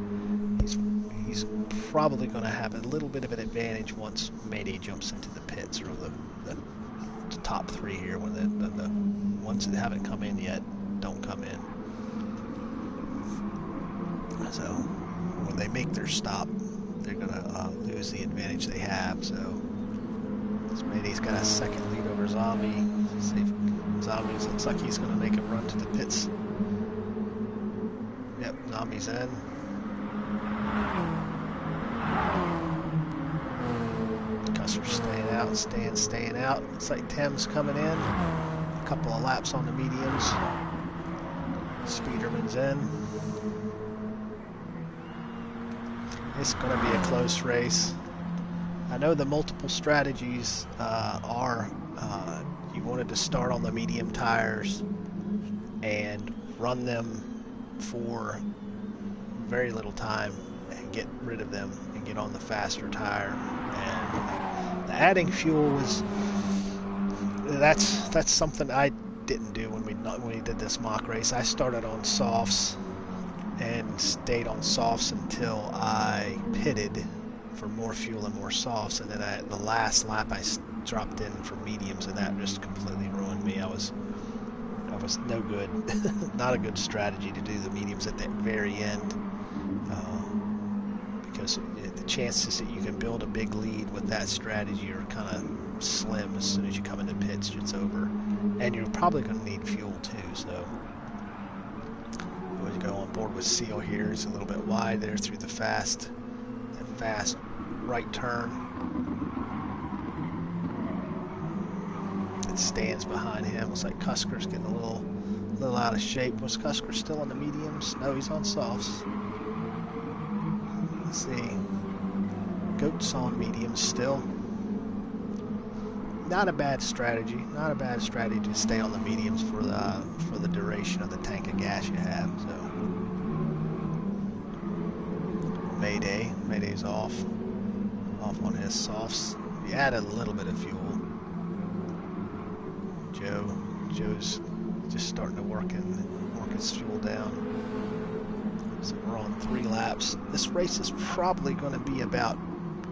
He's probably going to have a little bit of an advantage once Mayday jumps into the pits, or the top three here, when the ones that haven't come in yet don't come in. So when they make their stop, they're going to lose the advantage they have. So Mayday's got a second lead over Zombie. Let's see if Zombies looks like he's going to make a run to the pits. Yep, Zombie's in. Custer's staying out, staying out. Looks like Tim's coming in. A couple of laps on the mediums. Speederman's in. It's going to be a close race. I know the multiple strategies are you wanted to start on the medium tires and run them for very little time and get rid of them and get on the faster tire. And the adding fuel was that's something I didn't do when we did this mock race. I started on softs and stayed on softs until I pitted for more fuel and more softs, and then the last lap I dropped in for mediums, and that just completely ruined me. I was no good. Not a good strategy to do the mediums at the very end, because the chances that you can build a big lead with that strategy are kind of slim. As soon as you come into pits, it's over, and you're probably going to need fuel too. So we'll go on board with Seal here. It's a little bit wide there through the fast right turn. It stands behind him. Looks like Cusker's getting a little out of shape. Was Cusker still on the mediums? No, he's on softs. Let's see. Goat's on mediums still. not a bad strategy. Not a bad strategy to stay on the mediums for the duration of the tank of gas you have. So Mayday's off on his softs. He added a little bit of fuel. Joe's just starting to work his fuel down. So we're on 3 laps. This race is probably going to be about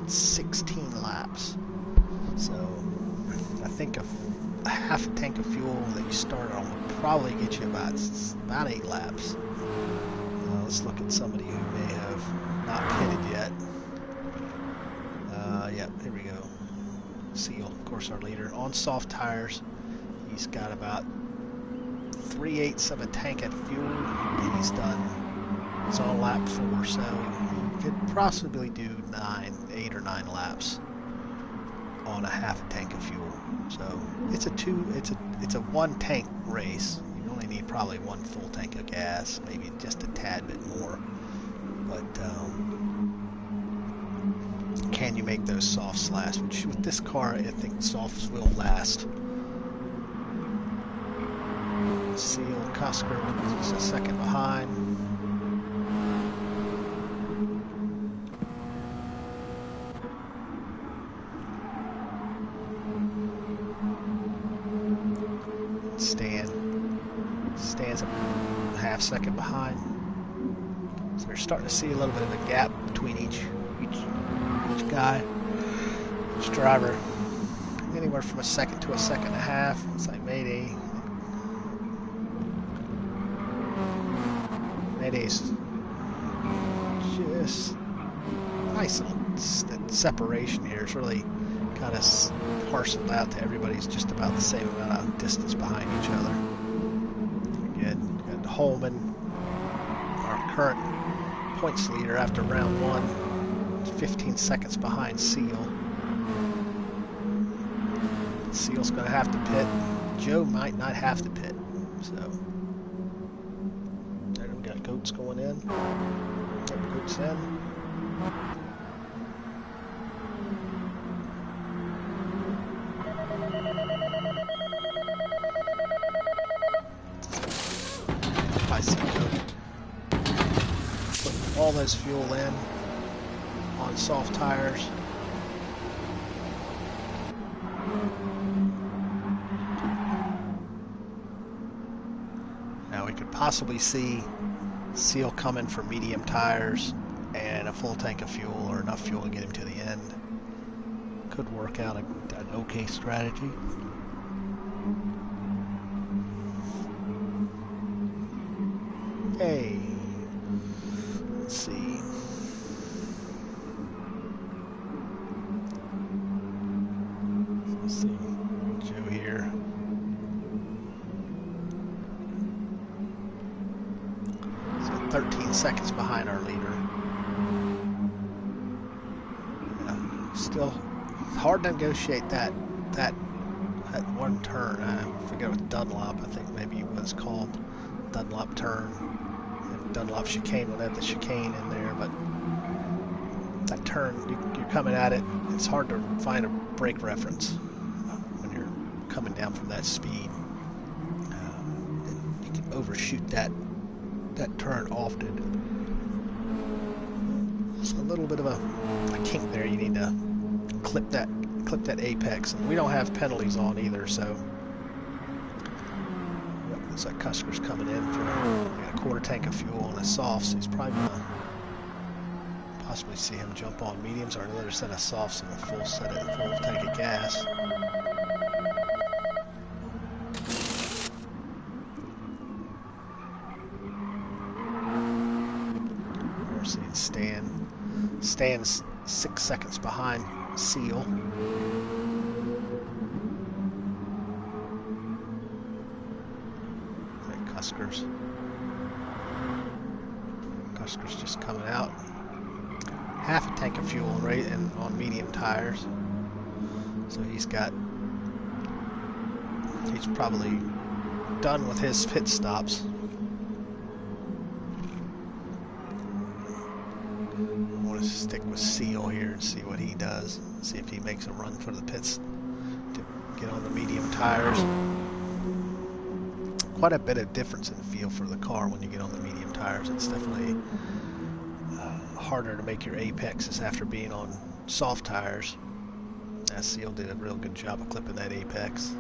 16 laps. So I think a half a tank of fuel that you start on will probably get you about 8 laps. Let's look at somebody who may have not pitted yet. Yep, here we go. Seal, of course, our leader. On soft tires, he's got about 3/8 of a tank of fuel, and he's on lap 4, so he could possibly do 8 or 9 laps on a half a tank of fuel. So it's a 1 tank race. You only need probably 1 full tank of gas, maybe just a tad bit more. But can you make those softs last? Which with this car, I think softs will last. Seal, Cusker is a second behind. Stan's a half second behind. So they're starting to see a little bit of a gap between each guy, each driver. Anywhere from a second to a second and a half. It's like Mayday's just nice little separation here. It's really kind of parceled out to everybody's just about the same amount of distance behind each other. Again, got Holman, our current points leader after round 1, 15 seconds behind Seal. Seal's going to have to pit. Joe might not have to pit. So there we got Goats going in. Goats in. I see Goat. Putting all this fuel in on soft tires. Now we could possibly see Seal coming for medium tires and a full tank of fuel, or enough fuel to get him to the end. Could work out an okay strategy. Hey, let's see. Let's see, Joe here. So 13 seconds behind our leader. Still hard to negotiate that one turn. I forget what Dunlop, I think maybe it was called Dunlop turn. And Dunlop chicane would have the chicane in there, but that turn, you're coming at it, it's hard to find a brake reference when you're coming down from that speed. You can overshoot that turn often. It's a little bit of a kink there. You need to clip that apex, and we don't have penalties on either, so looks like Cusker's coming in for a quarter tank of fuel on his softs. He's probably gonna possibly see him jump on mediums or another set of softs and a full tank of gas. We're seeing Stan's 6 seconds behind Seal. Cusker's just coming out. Half a tank of fuel right and on medium tires. So he's probably done with his pit stops. I want to stick with Seal here and see what he does. See if he makes a run for the pits Get on the medium tires. Quite a bit of difference in feel for the car when you get on the medium tires. It's definitely harder to make your apexes after being on soft tires. That Seal did a real good job of clipping that apex.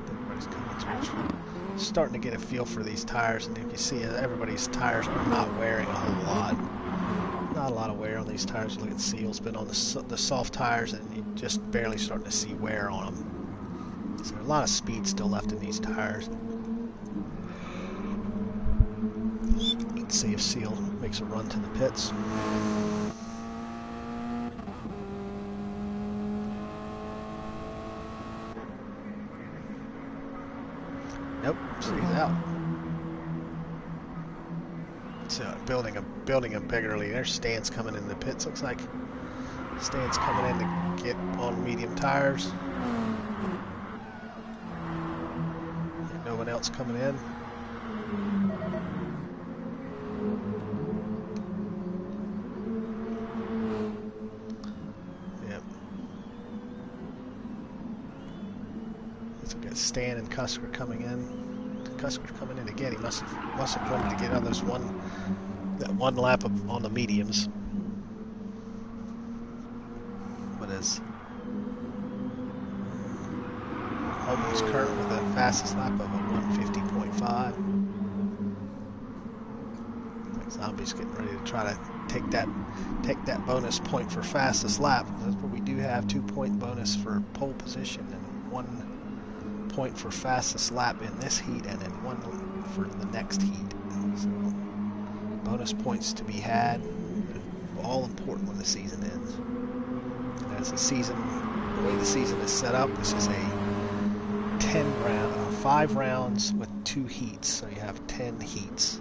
Everybody's coming through. Starting to get a feel for these tires, and if you see everybody's tires are not wearing a whole lot. Not a lot of wear on these tires. Look at Seal's been on the soft tires, and you're just barely starting to see wear on them. So a lot of speed still left in these tires. Let's see if Seal makes a run to the pits. Nope, so he's out. So building a bigger lead. There's Stan's coming in the pits. Looks like Stan's coming in to get on medium tires. No one else coming in. Yep. So we got Stan and Cusker coming in. Cusker's coming in again. He must have wanted to get on that one lap on the mediums. But as Holman's current with the fastest lap of a 150.5. Zombie's getting ready to try to take that bonus point for fastest lap. But we do have 2-point bonus for pole position and 1 point for fastest lap in this heat, and then 1 for the next heat. So bonus points to be had, all important when the season ends. And as the way the season is set up, this is a 5 rounds with 2 heats, so you have 10 heats,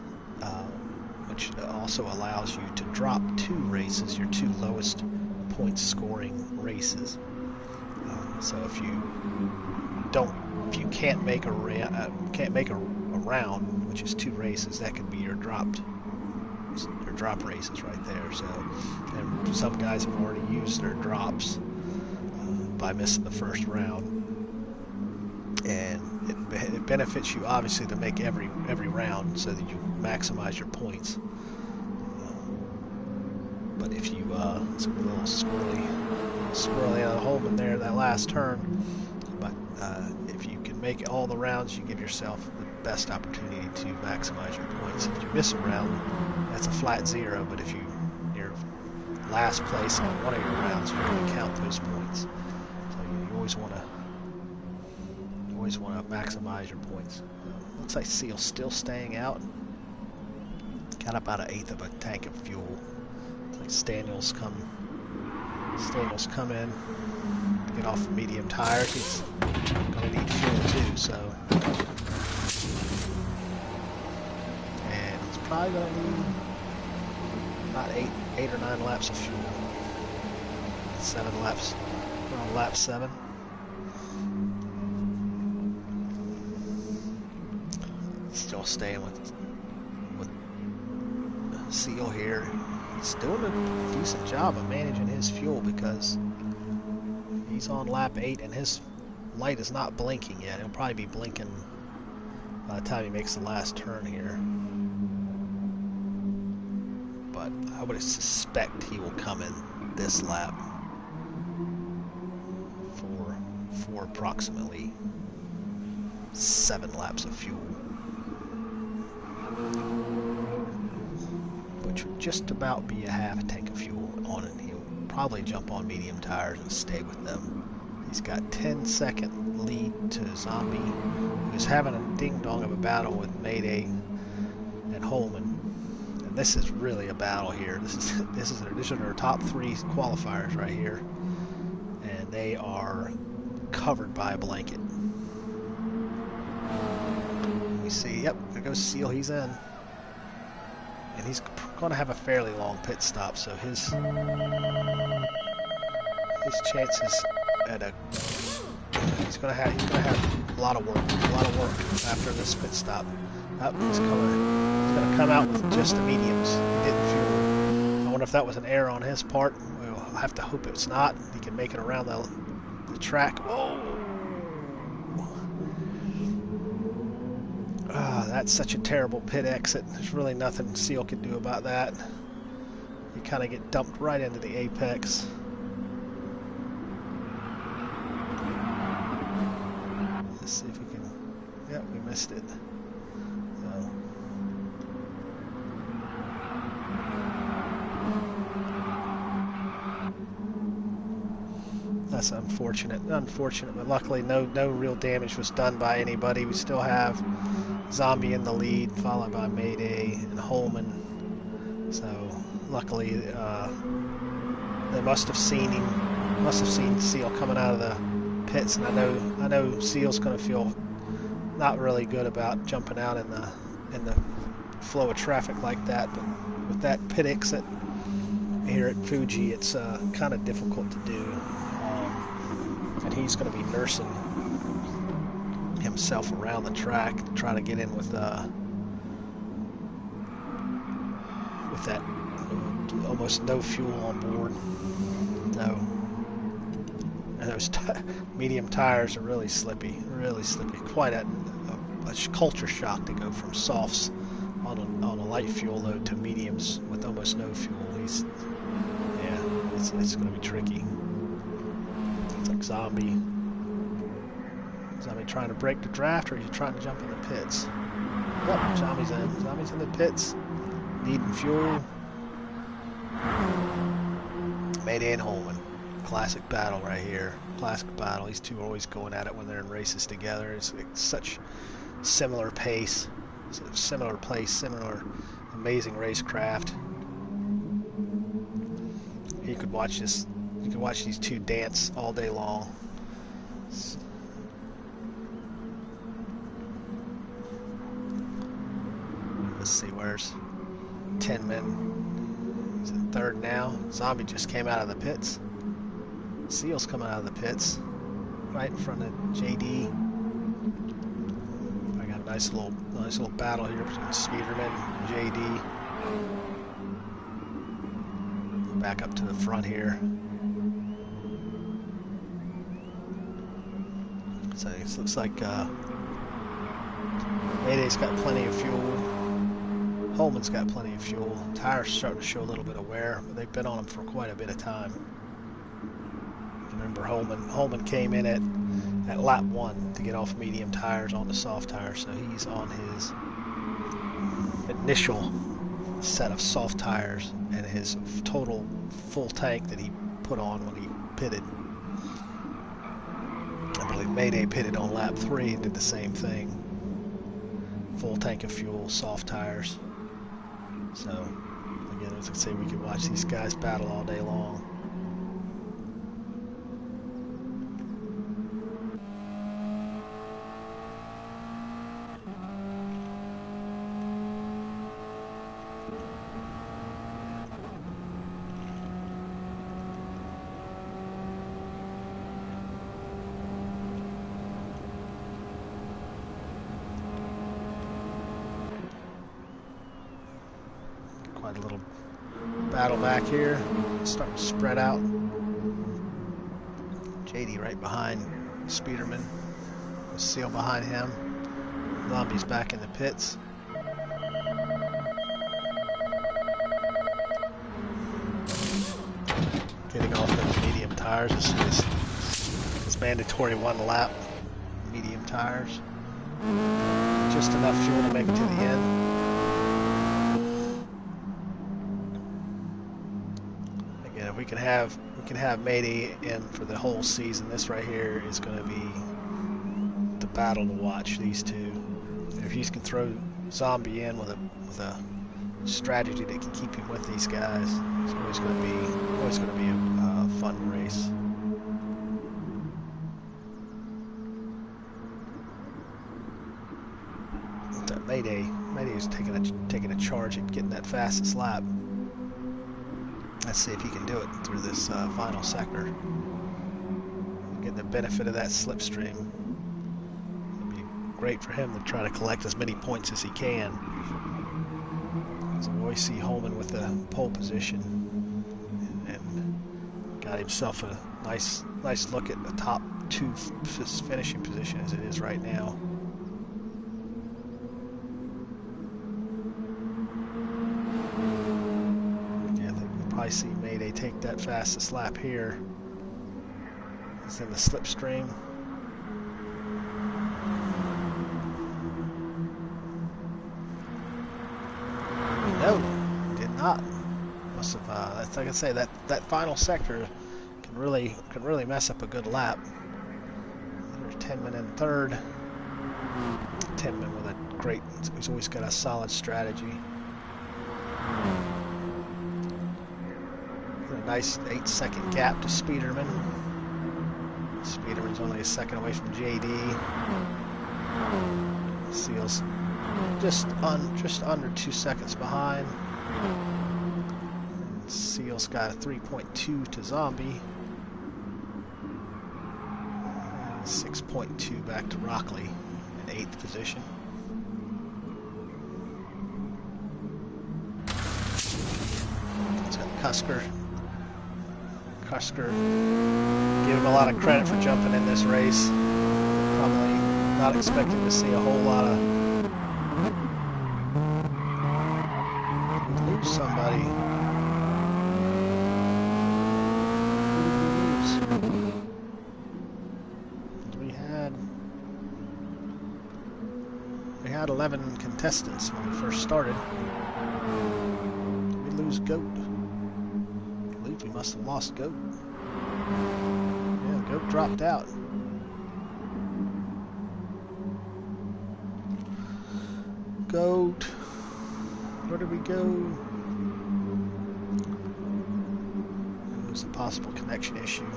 which also allows you to drop 2 races, your 2 lowest point scoring races. So if you can't make a round, which is 2 races, that could be your drop races right there. So, and some guys have already used their drops by missing the first round, and it benefits you obviously to make every round so that you maximize your points. But if you it's a little swirly on Holman there that last turn, but if you can make all the rounds, you give yourself the best opportunity to maximize your points. If you miss a round, that's a flat 0, but if you're last place on one of your rounds, you're going to count those points. So you always want to maximize your points. Looks like Seal's still staying out. Got about 1/8 of a tank of fuel. Looks like Staniel's come in, get off the medium tires. He's going to need fuel too, so. And he's probably going to need about 8 or 9 laps of fuel. 7 laps. We're on lap 7. Still staying with Seal here. He's doing a decent job of managing his fuel because he's on lap 8 and his light is not blinking yet. It'll probably be blinking by the time he makes the last turn here. But I would suspect he will come in this lap for approximately 7 laps of fuel, which would just about be a half a tank of fuel on it. He'll probably jump on medium tires and stay with them. He's got 10-second lead to Zombie, who's having a ding-dong of a battle with Mayday and Holman. And this is really a battle here. These are their top 3 qualifiers right here, and they are covered by a blanket. We see, yep, there goes Seal. He's in. And he's going to have a fairly long pit stop, so his chances he's going to have a lot of work after this pit stop. He's going to come out with just the mediums. He didn't fuel. I want wonder if that was an error on his part. We'll have to hope it's not. He can make it around the track. Oh! That's such a terrible pit exit. There's really nothing Seal can do about that. You kind of get dumped right into the apex. Let's see if we can... Yeah, we missed it. So. That's unfortunate, but luckily no real damage was done by anybody. We still have Zombie in the lead, followed by Mayday and Holman. So luckily they must have seen Seal coming out of the pits, and I know Seal's going to feel not really good about jumping out in the flow of traffic like that. But with that pit exit here at Fuji, it's kind of difficult to do. And he's going to be nursing himself around the track to try to get in with that almost no fuel on board. No, and those medium tires are really slippy, Quite a culture shock to go from softs on a light fuel load to mediums with almost no fuel. It's going to be tricky. It's like Zombie trying to break the draft, or are you trying to jump in the pits? Oh, Zombie's in the pits, needing fuel. Mayday and Holman, classic battle right here. Classic battle. These two are always going at it when they're in races together. It's such similar pace, similar place, similar amazing racecraft. You could watch this. You can watch these two dance all day long. Let's see, where's 10 men? He's in third now. Zombie just came out of the pits. Seal's coming out of the pits, right in front of JD. I got a nice little battle here between Speederman and JD. Back up to the front here. So it looks like Mayday's got plenty of fuel. Holman's got plenty of fuel. Tires starting to show a little bit of wear, but they've been on them for quite a bit of time. Remember, Holman came in at lap 1 to get off medium tires onto soft tires, so he's on his initial set of soft tires and his total full tank that he put on when he pitted. I believe Mayday pitted on lap 3 and did the same thing. Full tank of fuel, soft tires. So, again, as I say, we could watch these guys battle all day long. Quite a little battle back here. Starting to spread out. JD right behind Speederman. With Seal behind him. Zombie's back in the pits. Getting off those medium tires. It's mandatory 1 lap. Medium tires. Just enough fuel to make it to the end. We can have Mayday in for the whole season. This right here is going to be the battle to watch. These two. If you can throw Zombie in with a strategy that can keep him with these guys, it's always going to be a fun race. But Mayday is taking a charge at getting that fastest lap. Let's see if he can do it through this final sector. Get the benefit of that slipstream. It'd be great for him to try to collect as many points as he can. So we always see Holman with the pole position. got himself a nice look at the top two finishing position as it is right now. Yeah, I think we'll probably see Mayday take that fastest lap here. It's in the slipstream. No, did not. Must have. That's like I say, that final sector can really mess up a good lap. There's Tinman in third. Tinman with a great. He's always got a solid strategy. A nice 8-second gap to Speederman. Speederman's only a second away from JD. Seals just under 2 seconds behind. And Seals got a 3.2 to Zombie. And 6.2 back to Rockley in 8th position. It's got Cusker. Give him a lot of credit for jumping in this race. Probably not expecting to see a whole lot of lose somebody. We had 11 contestants when we first started. Did we lose Goat? I believe we must have lost Goat. Yeah, Goat dropped out. Goat. Where did we go? There's a possible connection issue.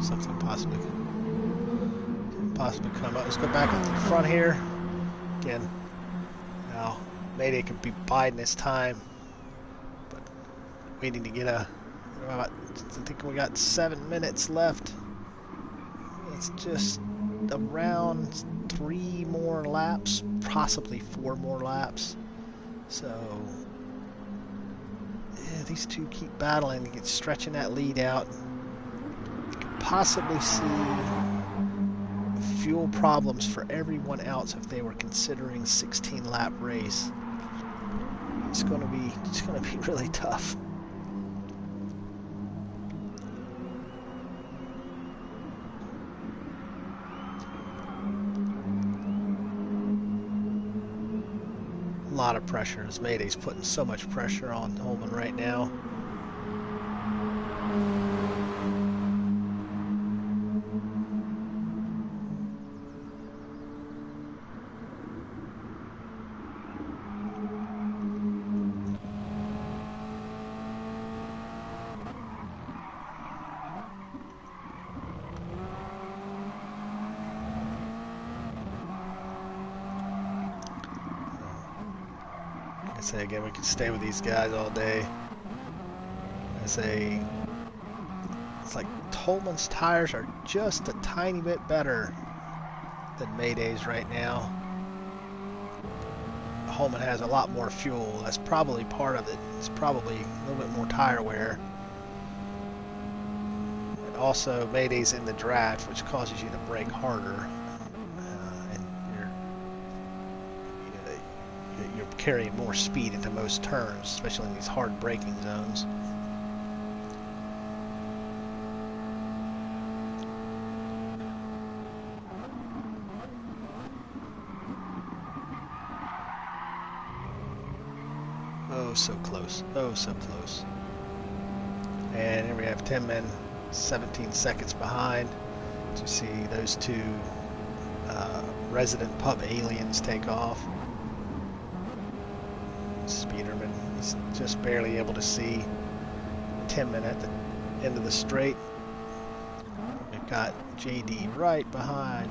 Something possibly come up. Let's go back up to the front here. Again, now Mayday could be biding his time, but waiting to get a. I think we got 7 minutes left. It's just around 3 more laps, possibly 4 more laps. So yeah, these two keep battling to get stretching that lead out. Possibly see fuel problems for everyone else if they were considering 16-lap race. It's going to be really tough. A lot of pressure as Mayday's putting so much pressure on Holman right now. Say again, we can stay with these guys all day. It's like Tolman's tires are just a tiny bit better than Mayday's right now. Holman has a lot more fuel. That's probably part of it. It's probably a little bit more tire wear. And also, Mayday's in the draft, which causes you to brake harder. You're carrying more speed into most turns, especially in these hard braking zones. Oh, so close. Oh, so close. And here we have 10 men, 17 seconds behind. To see those two resident pub aliens take off. Speederman, he's just barely able to see 10 men at the end of the straight. We've got JD right behind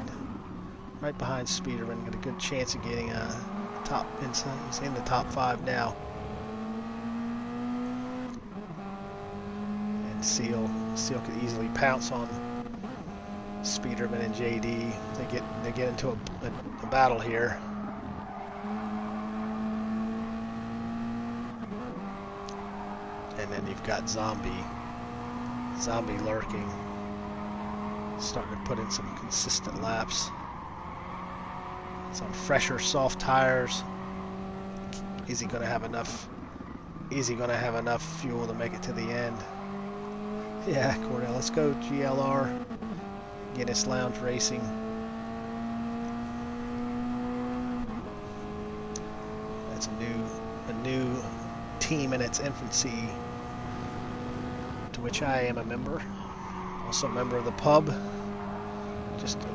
Speederman. Got a good chance of getting a top inside. He's in the top 5 now. And Seal could easily pounce on Speederman and JD, they get into a battle here. And then you've got Zombie lurking, starting to put in some consistent laps. It's on fresher, soft tires. Is he going to have enough? Is he going to have enough fuel to make it to the end? Yeah, Cornell, let's go GLR. Guinness Lounge Racing. That's a new team in its infancy, to which I am a member. Also a member of the pub. Just a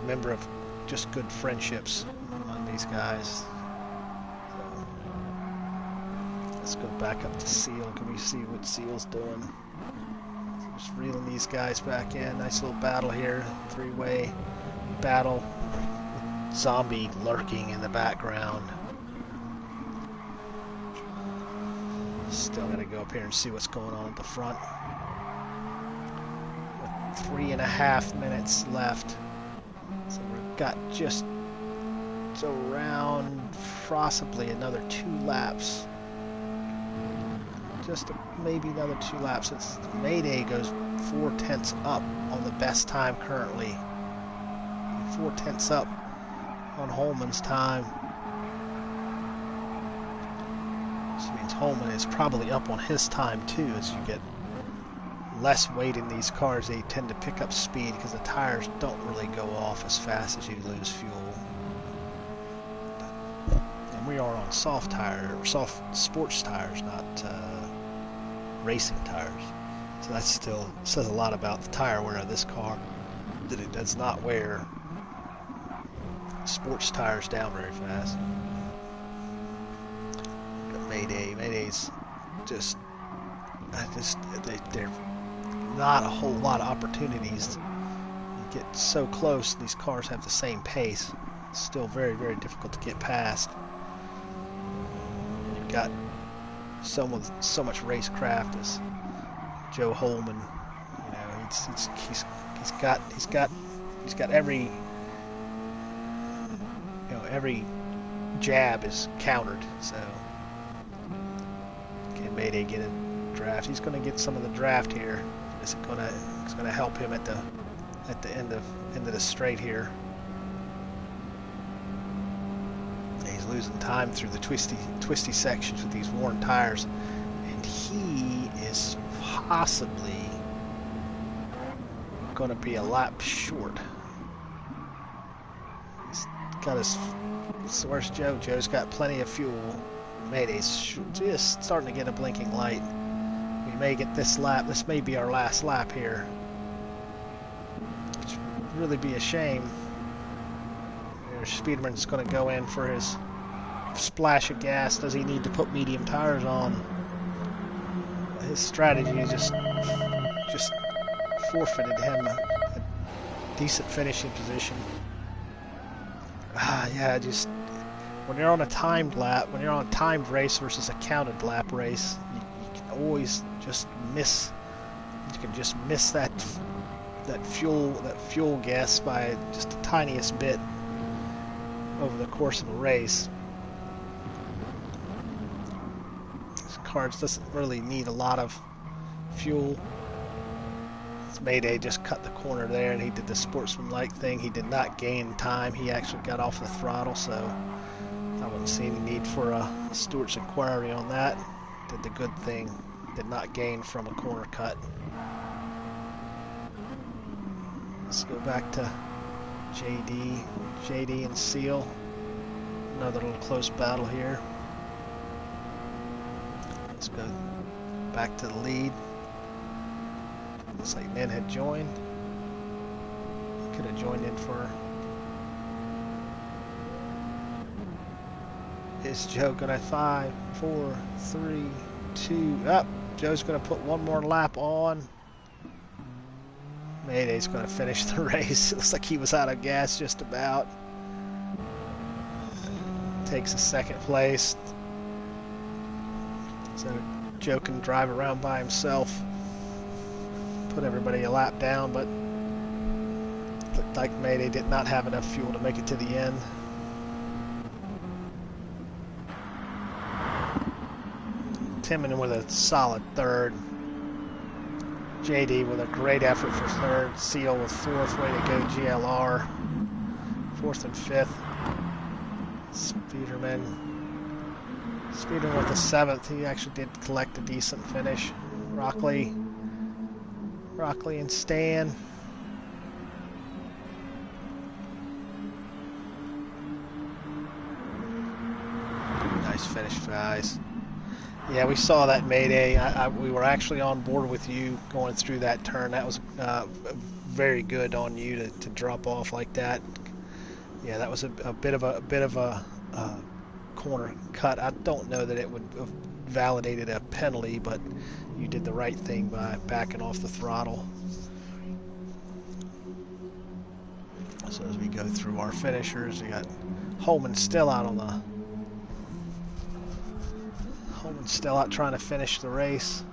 member of just good friendships among these guys. So, let's go back up to Seal. Can we see what Seal's doing? Just reeling these guys back in. Nice little battle here. Three-way battle. Zombie lurking in the background. Still gotta go up here and see what's going on at the front. With 3.5 minutes left. So we've got just around possibly another 2 laps. Maybe another 2 laps. Mayday goes 4/10 up on the best time currently. 4/10 up on Holman's time. Which means Holman is probably up on his time too. As you get less weight in these cars, they tend to pick up speed because the tires don't really go off as fast as you lose fuel. And we are on soft sports tires, not racing tires. So that still says a lot about the tire wear of this car, that it does not wear sports tires down very fast. But Mayday's they're not a whole lot of opportunities. You get so close, these cars have the same pace. It's still very, very difficult to get past. You've got someone with so much racecraft as Joe Holman. You know, he's got every, every jab is countered. So can Mayday get a draft? He's going to get some of the draft here. It's going to help him at the end of the straight here. He's losing time through the twisty sections with these worn tires, and he is possibly going to be a lap short. He's got his. So where's Joe? Joe's got plenty of fuel. Mayday's just starting to get a blinking light. We may get this lap. This may be our last lap here, which would really be a shame. Speedman's going to go in for his splash of gas. Does he need to put medium tires on? His strategy just forfeited him a decent finishing position. Yeah, just when you're on a timed lap, when you're on a timed race versus a counted lap race, you can always just miss. You can just miss that fuel gas by just the tiniest bit over the course of a race. This car doesn't really need a lot of fuel. This Mayday just cut the corner there, and he did the sportsmanlike thing. He did not gain time. He actually got off the throttle, so I wouldn't see any need for a Stewart's inquiry on that. Did the good thing. Did not gain from a corner cut. Let's go back to JD and Seal. Another little close battle here. Let's go back to the lead. Looks like Nen had joined. He could have joined in for. Is Joe gonna 5, 4, 3, 2 up? Joe's gonna put one more lap on. Mayday's going to finish the race. It looks like he was out of gas just about. Takes a second place. So Joe can drive around by himself. Put everybody a lap down, but Looked like Mayday did not have enough fuel to make it to the end. Timon with a solid third. JD with a great effort for third. Seal with fourth. Way to go, GLR. Fourth and fifth. Speederman with the seventh. He actually did collect a decent finish. Rockley and Stan. Nice finish, guys. Yeah, we saw that Mayday. We were actually on board with you going through that turn. That was very good on you to drop off like that. Yeah, that was a bit of a corner cut. I don't know that it would have validated a penalty, but you did the right thing by backing off the throttle. So as we go through our finishers, we got Holman still out trying to finish the race.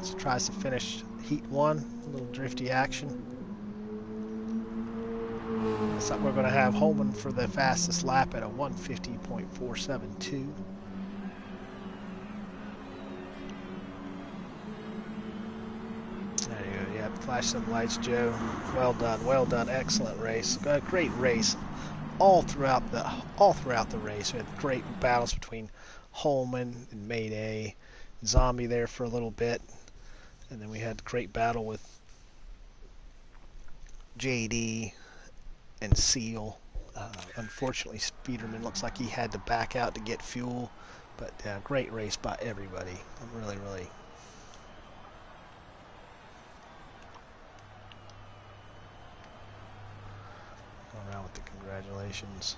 So tries to finish heat one, a little drifty action. Looks like we're going to have Holman for the fastest lap at a 150.472. There you go. Yeah, flash some lights, Joe. Well done. Excellent race. Great race. All throughout the race, we had great battles between Holman and Mayday, Zombie there for a little bit, and then we had a great battle with JD and Seal. Unfortunately, Speederman looks like he had to back out to get fuel, but great race by everybody. I'm really going around with the congratulations.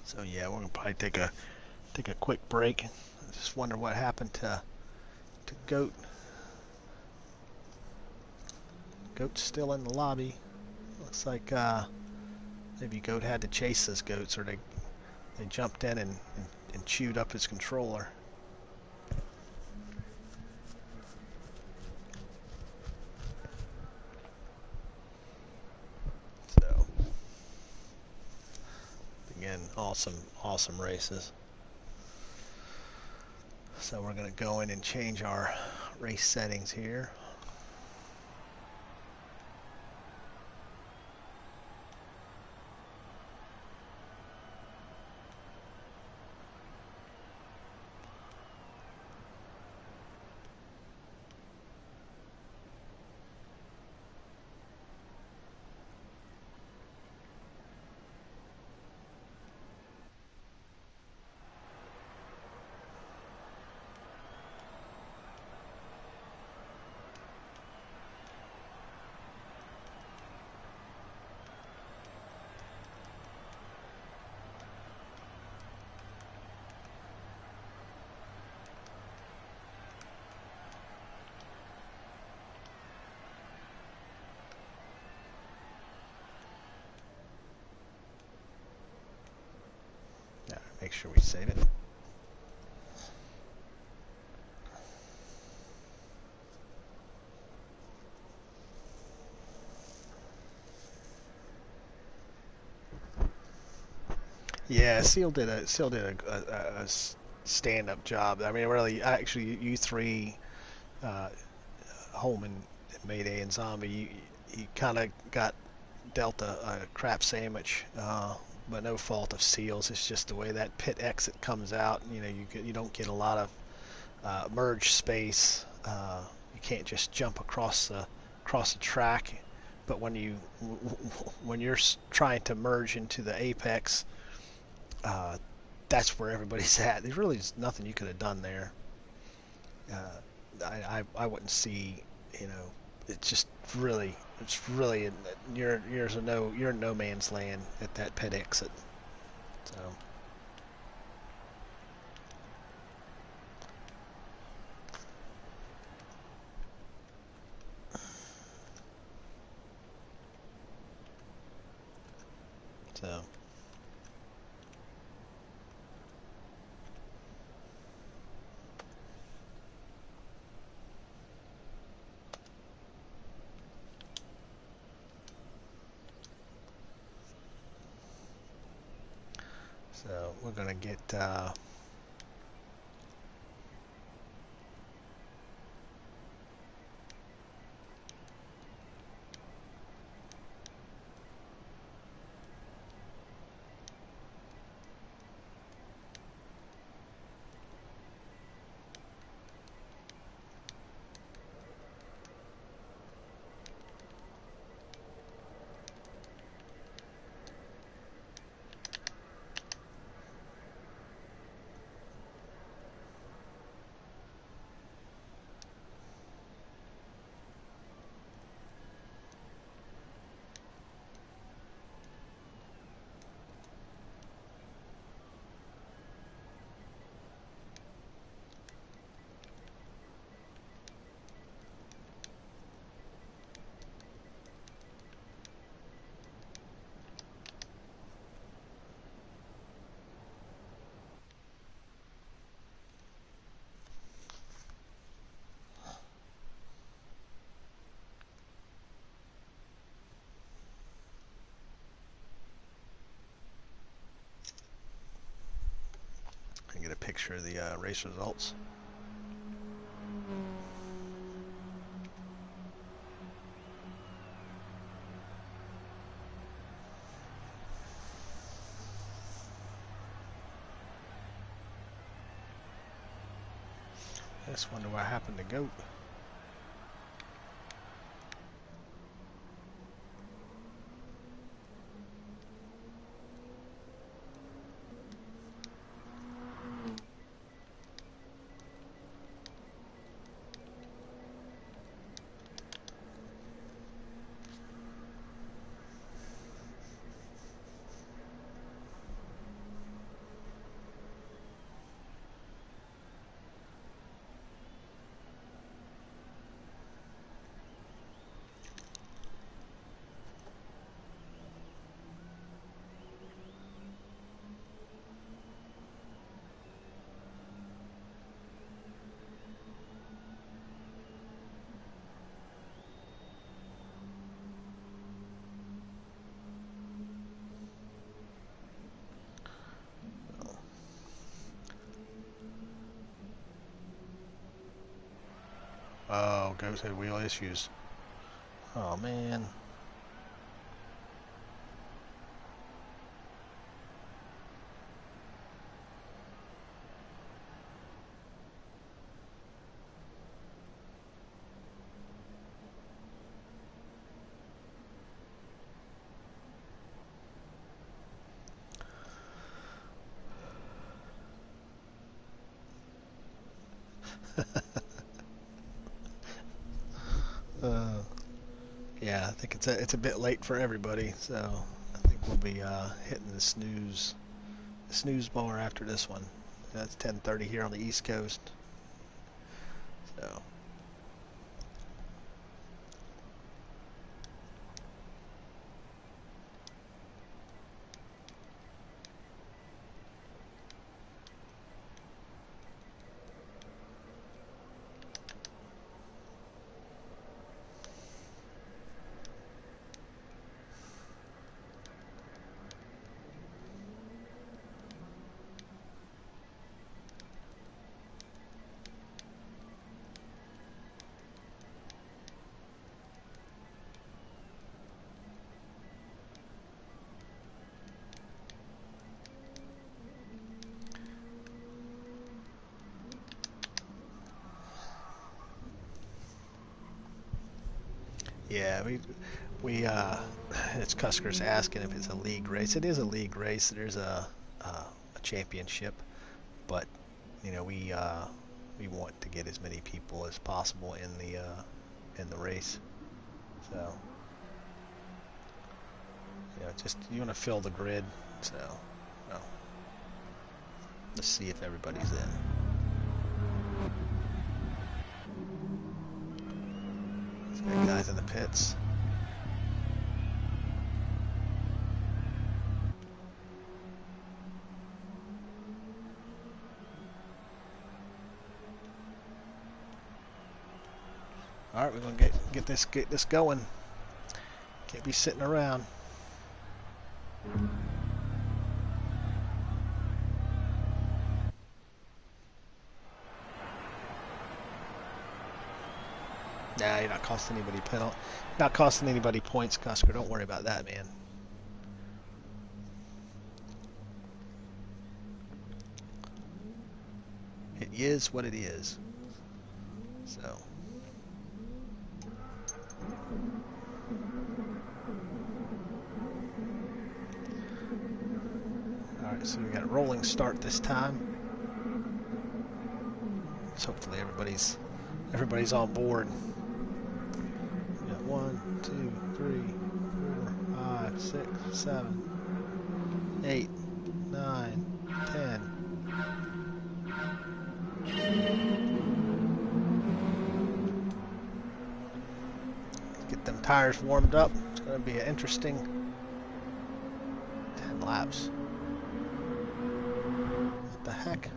So yeah, we're gonna probably take a quick break. I just wonder what happened to Goat. Goat's still in the lobby. Looks like maybe Goat had to chase those goats, or they jumped in and chewed up his controller. So again, awesome races. So we're gonna go in and change our race settings here. Make sure we save it. Yeah, Seal did a stand-up job. I mean, really, actually, you three, Holman, Mayday, and Zombie, you kind of got dealt a crap sandwich. But no fault of Seal's. It's just the way that pit exit comes out. You know, you don't get a lot of merge space. You can't just jump across the track. But when you're trying to merge into the apex, that's where everybody's at. There's really nothing you could have done there. I wouldn't see. You know, it's really you're in no man's land at that pit exit. So So. So we're gonna get get a picture of the race results. I just wonder what happened to Goat. Oh, Goat had wheel issues. Oh man. Yeah, I think it's a bit late for everybody, so I think we'll be hitting the snooze bar after this one. That's 10:30 here on the East Coast. So. Yeah, it's Cusker's asking if it's a league race. It is a league race. There's a championship, but you know we want to get as many people as possible in the race. So you know, just you want to fill the grid. So well, let's see if everybody's in. Let's get guys in the pits. All right, we're gonna get this going. Can't be sitting around. Nah, you're not costing anybody not costing anybody points, Cusker. Don't worry about that, man. It is what it is. So. Alright, so we got a rolling start this time. So hopefully everybody's on board. We got 1, 2, 3, 4, 5, 6, 7, 8, 9, 10. Get them tires warmed up. It's going to be an interesting 10 laps. What the heck?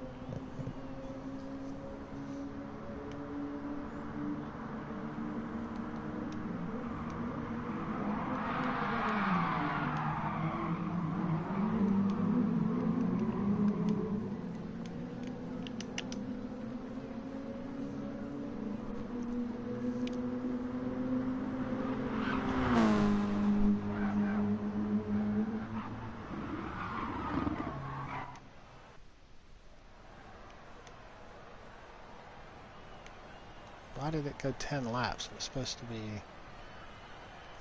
Why did it go 10 laps? It was supposed to be...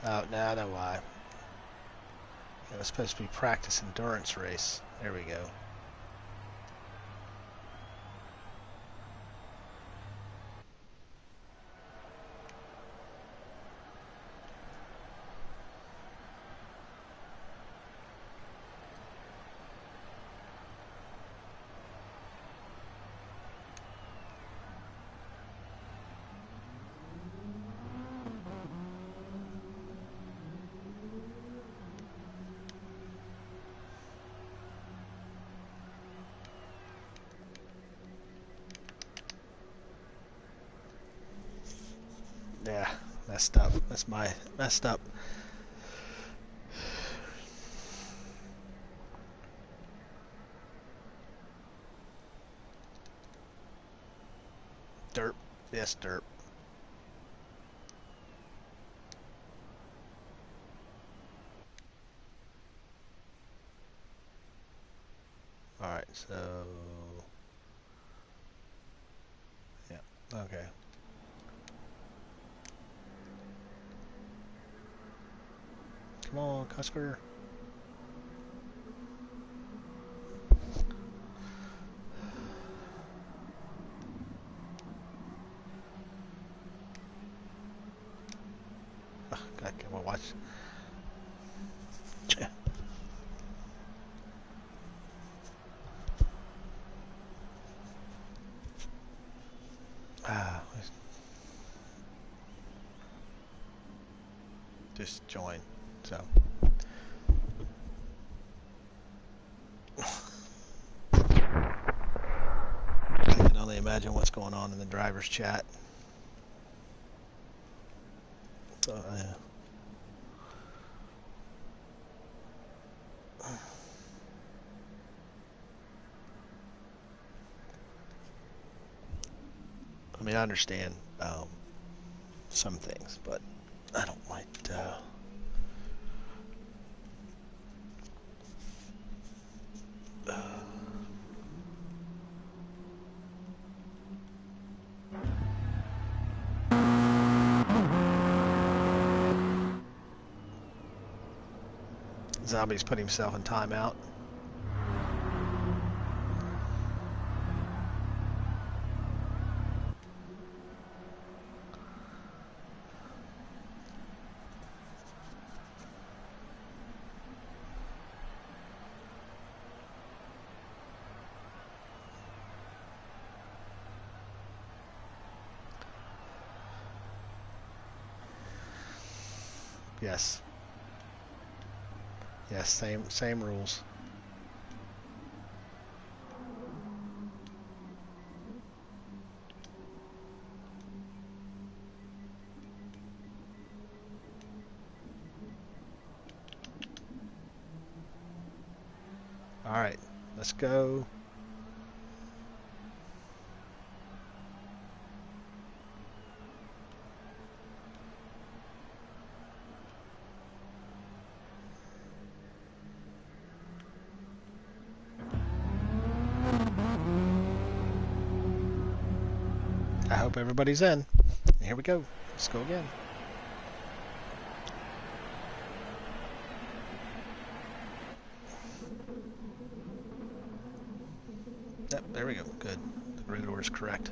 Oh, now I know why. It was supposed to be practice endurance race. There we go. Yeah, messed up. That's my messed up. Derp. Yes, derp. Alright, so... Yeah, okay. Come on, Cusker. Oh, God, come on, watch. Just join. So. I can only imagine what's going on in the driver's chat. So, I mean, I understand some things, but I don't like. Zombie's put himself in timeout. Yes. Yes, same rules. Let's go. I hope everybody's in. Here we go. Let's go again. Yep, there we go. Good. The grid order is correct.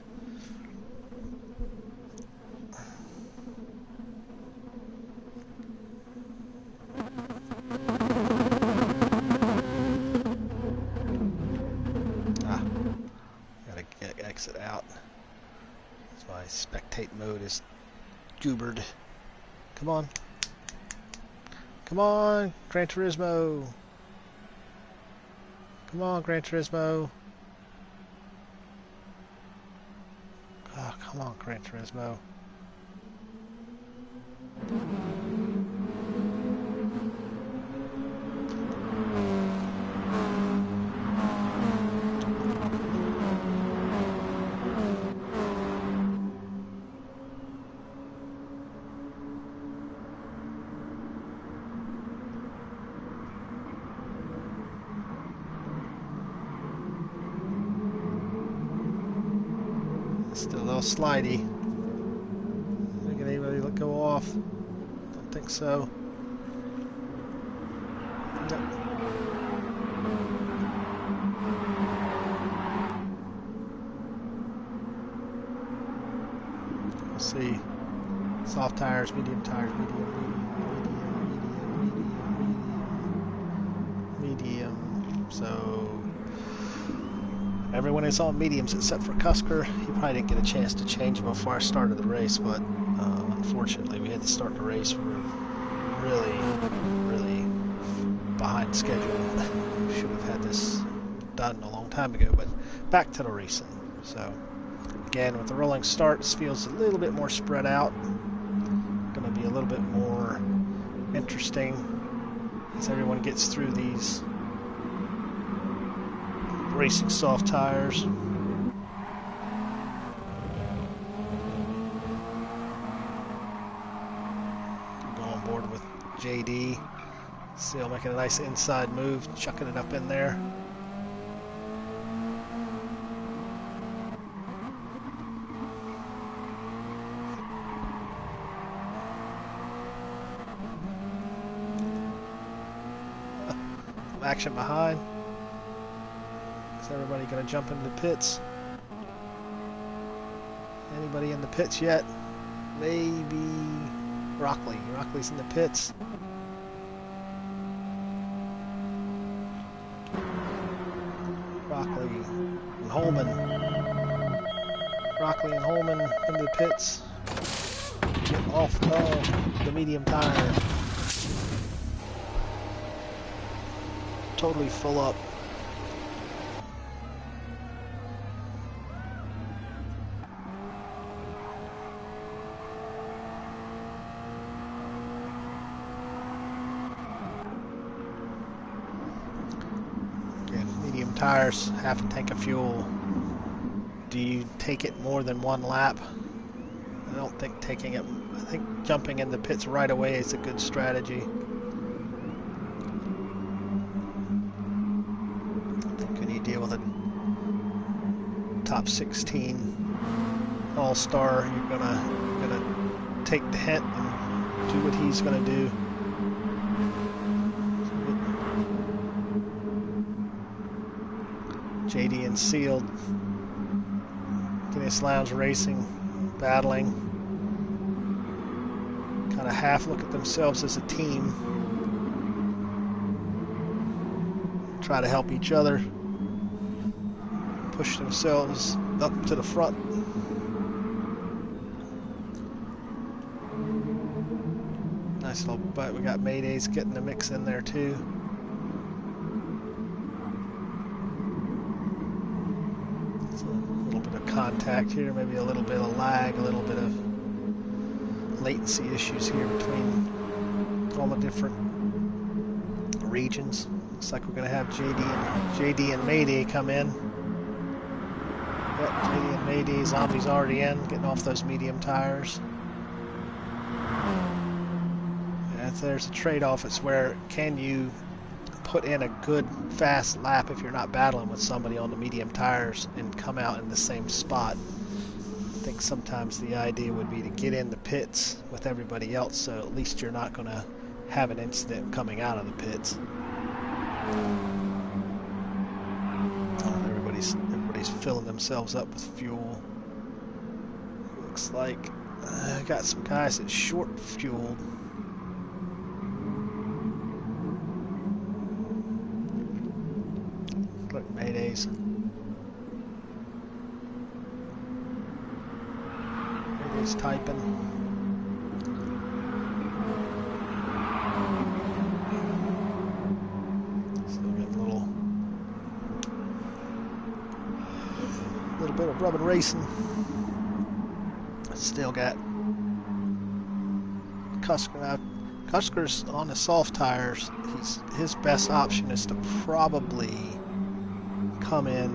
Gotta exit out. That's why spectate mode is goobered. Come on. Come on, Gran Turismo. Come on, Gran Turismo. Oh, come on, Gran Turismo. Still a little slidey. Think anybody let go off? Don't think so. Yep. We'll see. Soft tires, medium tires, medium. So everyone is on mediums except for Cusker. He probably didn't get a chance to change them before I started the race, but unfortunately we had to start the race. We were really behind schedule. Should have had this done a long time ago, but back to the racing. So again, with the rolling start, this feels a little bit more spread out. Going to be a little bit more interesting as everyone gets through these racing soft tires. Go on board with JD. Seal making a nice inside move, chucking it up in there. Some action behind. Is everybody going to jump into the pits? Anybody in the pits yet? Maybe Rockley. Rockley's in the pits. Rockley and Holman. Rockley and Holman into the pits. Get off of the medium tire. Totally full up. Tires, half a tank of fuel. Do you take it more than one lap? I don't think taking it, I think jumping in the pits right away is a good strategy. I think when you deal with a top 16 all-star, you're gonna take the hint and do what he's gonna do. JD and Sealed, Guinness Lounge Racing, battling, kind of half look at themselves as a team, try to help each other, push themselves up to the front. Nice little bite. We got Maydays getting the mix in there too. Contact here, maybe a little bit of lag, a little bit of latency issues here between all the different regions. Looks like we're going to have JD and Mayday come in. Yep, JD and Mayday. Zombie's already in, getting off those medium tires. And if there's a trade-off, it's where can you put in a good fast lap if you're not battling with somebody on the medium tires and come out in the same spot. I think sometimes the idea would be to get in the pits with everybody else, so at least you're not going to have an incident coming out of the pits. Everybody's filling themselves up with fuel. Looks like I got some guys that short fueled. Look, Maydays. Maydays typing. Still got a little bit of rub and racing. Still got Cusker. Now, Cusker's on the soft tires. His best option is to probably come in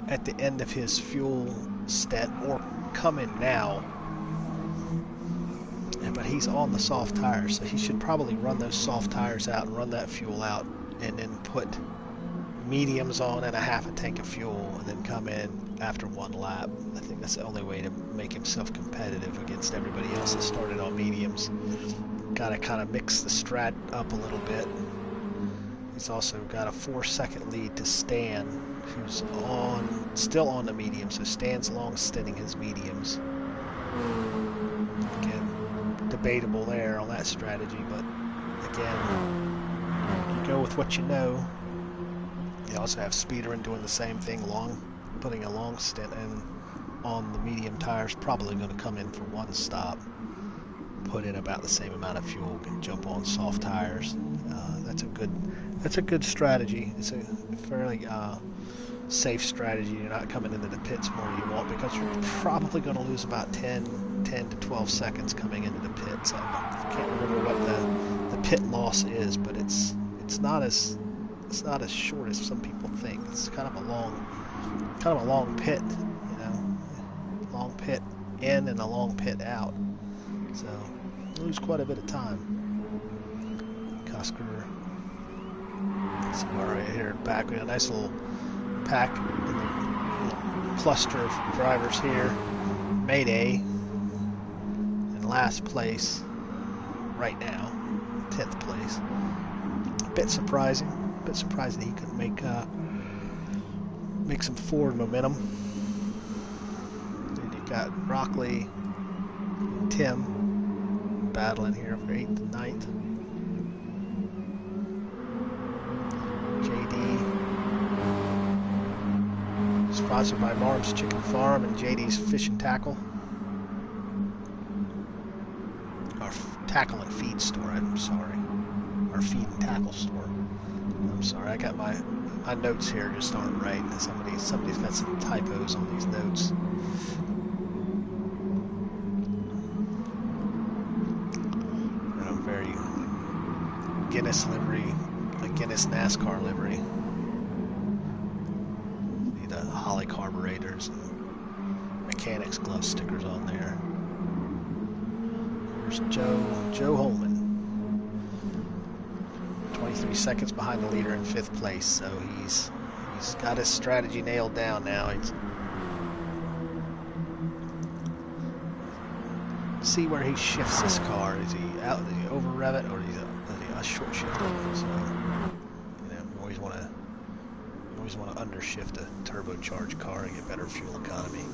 at the end of his fuel stint or come in now. But he's on the soft tires, so he should probably run those soft tires out and run that fuel out and then put mediums on and a half a tank of fuel and then come in after one lap. I think that's the only way to make himself competitive against everybody else that started on mediums. Got to kind of mix the strat up a little bit. He's also got a 4-second lead to Stan, who's still on the medium, so Stan's long stinting his mediums. Again, debatable there on that strategy, but again, you go with what you know. You also have Speederin doing the same thing, putting a long stint in on the medium tires, probably going to come in for one stop, put in about the same amount of fuel, and jump on soft tires. That's a good strategy. It's a fairly safe strategy. You're not coming into the pits more than you want because you're probably going to lose about 10 to 12 seconds coming into the pits. I can't remember what the pit loss is, but it's not as short as some people think. It's kind of a long pit, you know, long pit in and a long pit out. So you lose quite a bit of time. Cusker, somewhere right here back, we have a nice little pack, little cluster of drivers here. Mayday in last place right now, 10th place. A bit surprising he could make some forward momentum. Then you've got Rockley and Tim battling here for 8th and 9th. JD, sponsored by Marm's Chicken Farm and JD's Fish and Tackle. Or Tackle and Feed Store, I'm sorry. Or Feed and Tackle Store. I'm sorry, I got my notes here just aren't right. Somebody's got some typos on these notes. Very Guinness livery, a Guinness NASCAR livery. Need Holly carburetors and mechanics glove stickers on there. Here's Joe Holman. 23 seconds behind the leader in 5th place, so he's got his strategy nailed down now. See where he shifts this car. Is he over rev it, or is he a short shift? So, you know, you always want to undershift a turbocharged car and get better fuel economy.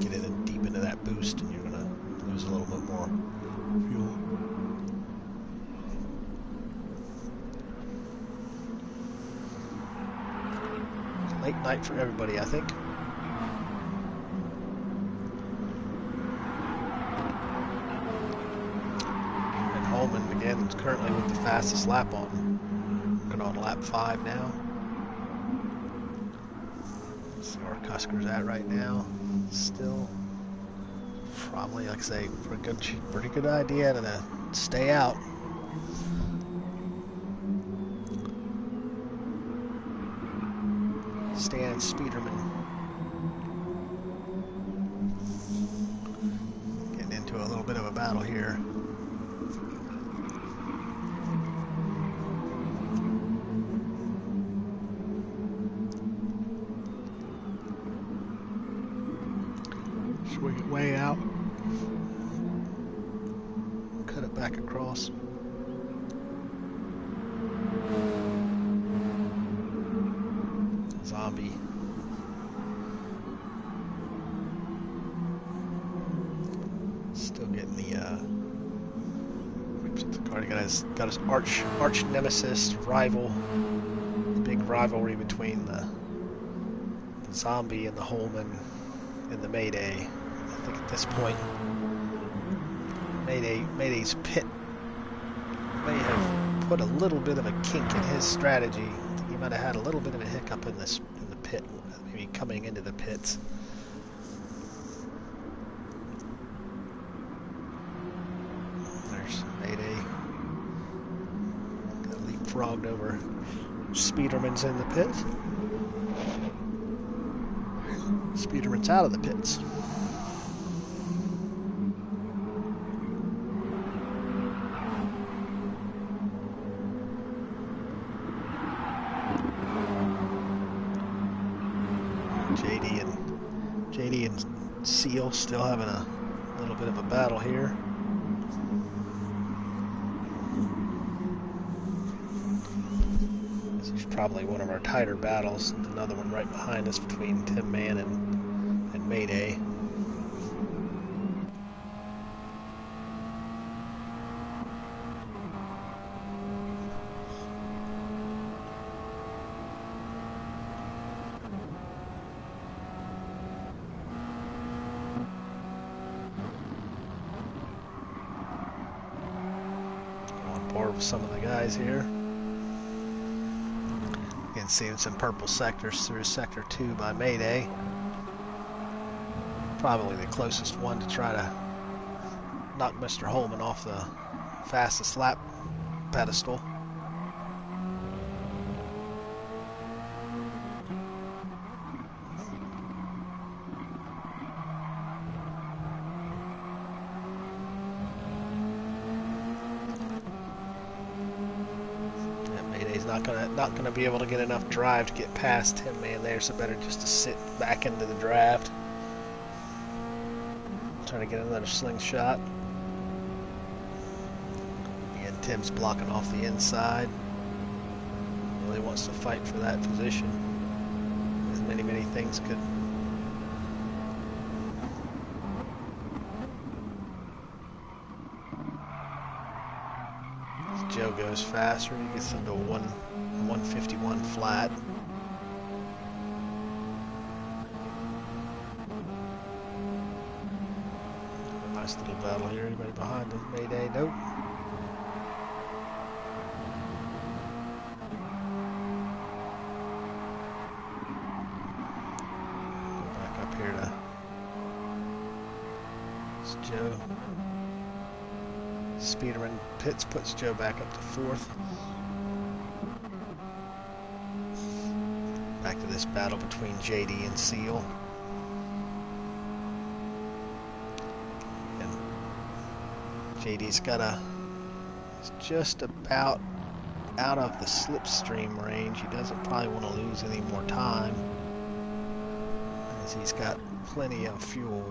Get in deep into that boost, and you're gonna lose a little bit more fuel. Late night for everybody, I think. And Holman again is currently with the fastest lap on lap 5 now. See where Cusker's at right now. Still probably, like I say, pretty good idea to Stay out. Stan Speederman. Getting into a little bit of a battle here. Swing it way out. Cut it back across. Zombie. Still getting the car. Got his arch nemesis rival. Big rivalry between the zombie and the Holman and the Mayday. I think at this point Mayday's pit may have put a little bit of a kink in his strategy. I think he might have had a little bit of a hiccup in the pit, maybe coming into the pits. There's Mayday. Got leapfrogged over. Speederman's in the pit. Speederman's out of the pits. JD and Seal still having a little bit of a battle here. This is probably one of our tighter battles. Another one right behind us between Tin Man and Mayday. Some of the guys here. Again, seeing some purple sectors through Sector 2 by Mayday. Probably the closest one to try to knock Mr. Holman off the fastest lap pedestal. Not gonna be able to get enough drive to get past him, man. There, so better just to sit back into the draft. Trying to get another slingshot. And Tim's blocking off the inside. Really wants to fight for that position. As many things could. Joe goes faster. He gets into a 151 flat. Nice little battle here. Anybody behind him? Mayday? Nope. Back up here to it's Joe. Speederman pits puts Joe back up to 4th. Back to this battle between JD and Seal. And JD's he's just about out of the slipstream range. He doesn't probably want to lose any more time, as he's got plenty of fuel.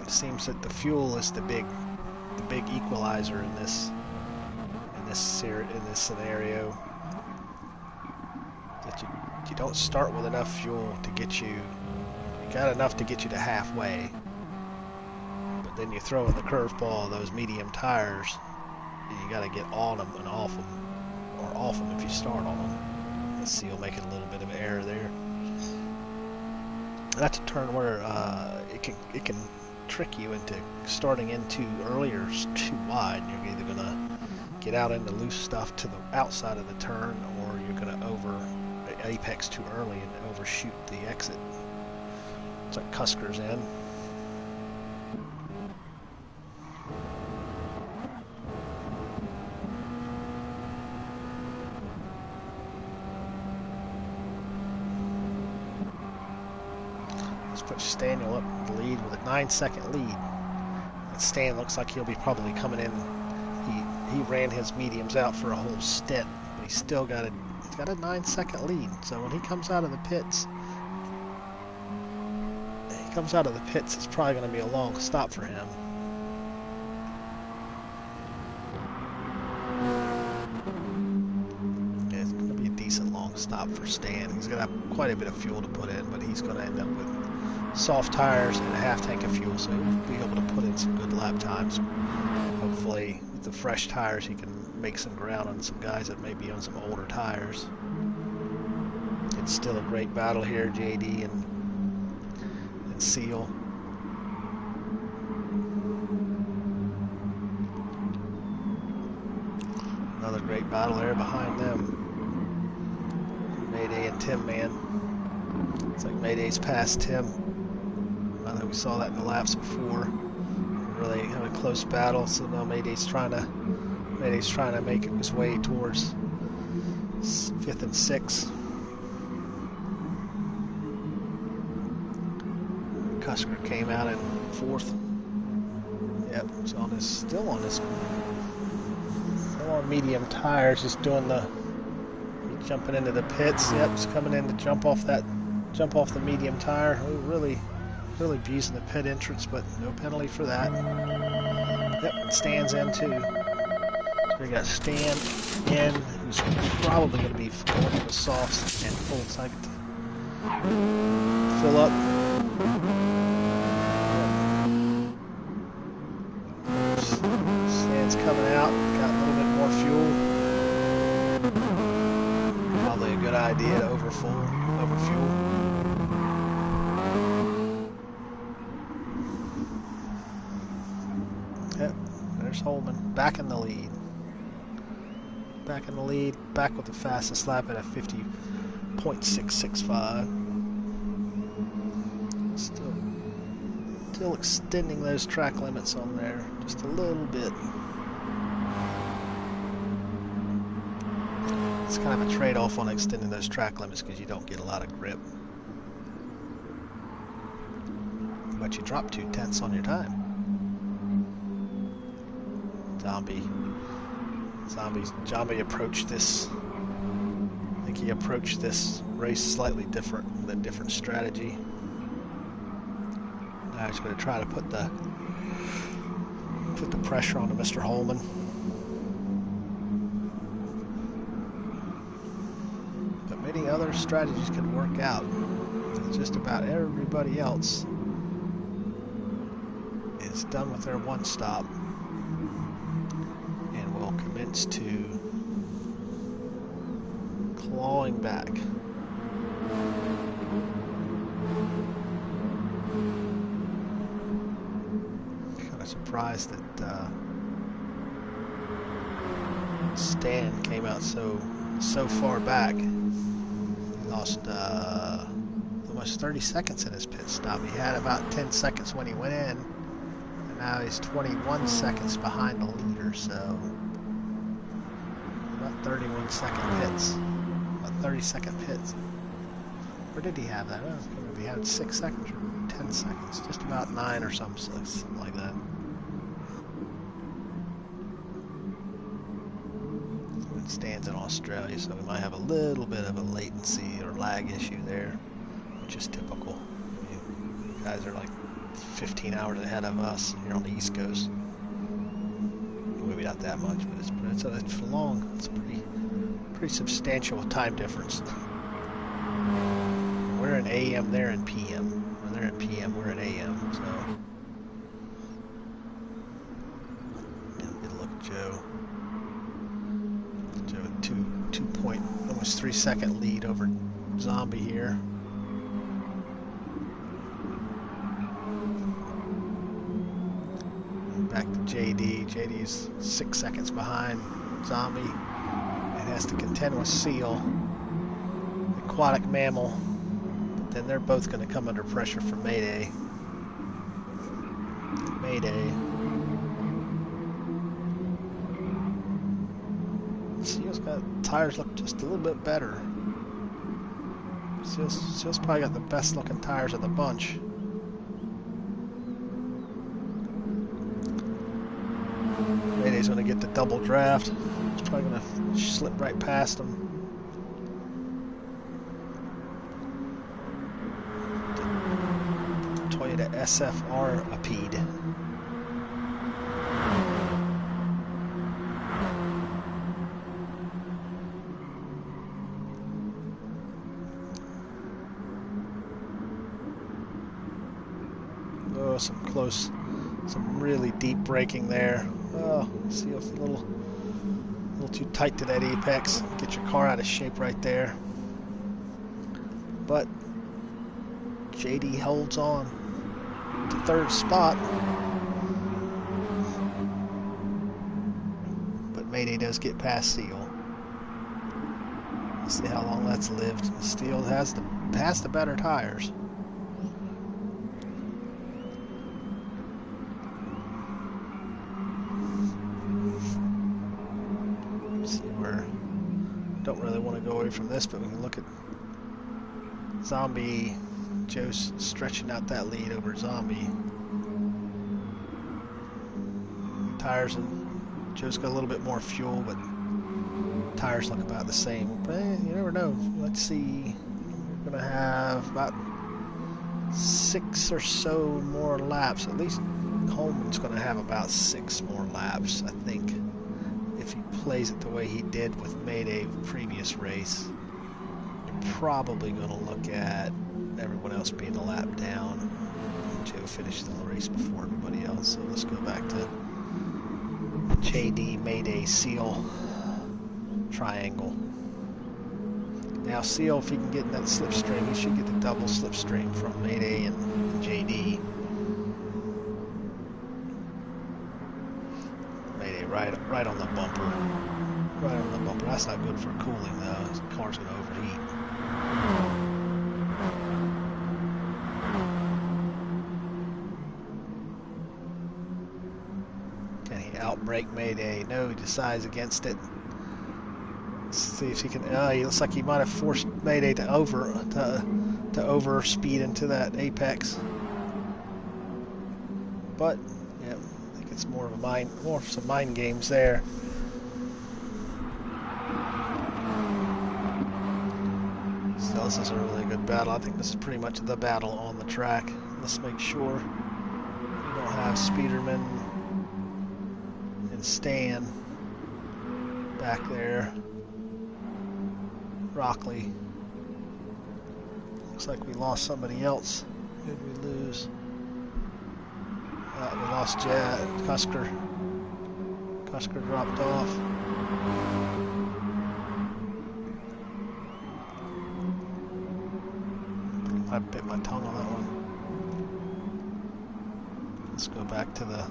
It seems that the fuel is the big equalizer in this scenario. That you don't start with enough fuel to get you got enough to get you to halfway, but then you throw in the curveball, those medium tires, and you got to get on them and off them, or off them if you start on them. The Seal making a little bit of error there. That's a turn where it can trick you into starting in too early or too wide. You're either gonna get out into loose stuff to the outside of the turn, or you're gonna apex too early and overshoot the exit. It's like Cusker's End. Let's put Staniel up in the lead with a 9-second lead. And Stan looks like he'll be probably coming in. He ran his mediums out for a whole stint, but he's still got a 9-second lead. So when he comes out of the pits, it's probably going to be a long stop for him. Yeah, it's going to be a decent long stop for Stan. He's going to have quite a bit of fuel to put in, but he's going to end up with soft tires and a half tank of fuel, so he'll be able to put in some good lap times. Hopefully, with the fresh tires, he can make some ground on some guys that may be on some older tires. It's still a great battle here, JD and Seal. Another great battle there behind them. Mayday and Tim, man. It's like Mayday's past Tim. I know we saw that in the laps before. Really have a close battle, so now Mayday's trying to make his way towards 5th and 6th. Cusker came out in 4th. Yep, still on medium tires, just doing jumping into the pits. Yep, just coming in to jump off the medium tire. Really abusing the pit entrance, but no penalty for that. Yep, Stan's in too. So we got Stan in, who's probably going to be going to the softs and full second. Fill up. Stan's coming out, got a little bit more fuel. Probably a good idea to overfuel. Yep, there's Holman back in the lead. Back with the fastest lap at a 50.665. Still extending those track limits on there just a little bit. It's kind of a trade-off on extending those track limits because you don't get a lot of grip. But you drop 2/10 on your time. Zombie approached this. I think he approached this race slightly different with a different strategy. Now he's going to try to put the pressure onto Mr. Holman. But many other strategies could work out. Just about everybody else is done with their one stop and will commence to clawing back. Kind of surprised that Stan came out so far back. He lost almost 30 seconds in his pit stop. He had about 10 seconds when he went in, and now he's 21 seconds behind the leader, so about 31 second pits. About 30-second pits. Where did he have that? I don't know if he had 6 seconds or 10 seconds. Just about 9 or something like that. It stands in Australia, so we might have a little bit of a latency or lag issue there, which is typical. I mean, guys are like 15 hours ahead of us here on the East Coast. Maybe not that much, but it's long. It's a pretty substantial time difference. We're in AM, they're in PM. When they're in PM, we're in AM. So, yeah, good look at Joe. Joe with almost 3 second lead over Zombie here. Back to JD. JD's 6 seconds behind Zombie and has to contend with Seal, aquatic mammal. But then they're both going to come under pressure from Mayday. Seal's got tires look just a little bit better. Seal's probably got the best looking tires of the bunch. Mayday's going to get the double draft. He's probably going to slip right past him. The Toyota SFR appeed. Oh, some really deep braking there. Oh, see, it's a little too tight to that apex. Get your car out of shape right there. But JD holds on to third spot. But Mayday does get past Seal. Let's see how long that's lived. Seal has the better tires. Don't really want to go away from this, but we can look at Zombie. Joe's stretching out that lead over Zombie. Tires, and Joe's got a little bit more fuel, but tires look about the same. But you never know. Let's see. We're going to have about 6 or so more laps. At least Coleman's going to have about 6 more laps, I think. If he plays it the way he did with Mayday previous race, you're probably going to look at everyone else being a lap down. Joe finished the race before everybody else, so let's go back to JD, Mayday, Seal triangle. Now Seal, if he can get in that slipstream, he should get the double slipstream from Mayday and JD. Right on the bumper. Right on the bumper. That's not good for cooling though. His car's going to overheat. Can he outbrake Mayday? No, he decides against it. Let's see if he can. He looks like he might have forced Mayday to over speed into that apex. But yeah. It's more of some mind games there. So this is a really good battle. I think this is pretty much the battle on the track. Let's make sure we don't have Speederman and Stan back there. Rockley. Looks like we lost somebody else. Who did we lose? We lost Cusker. Cusker dropped off. I bit my tongue on that one. Let's go back to the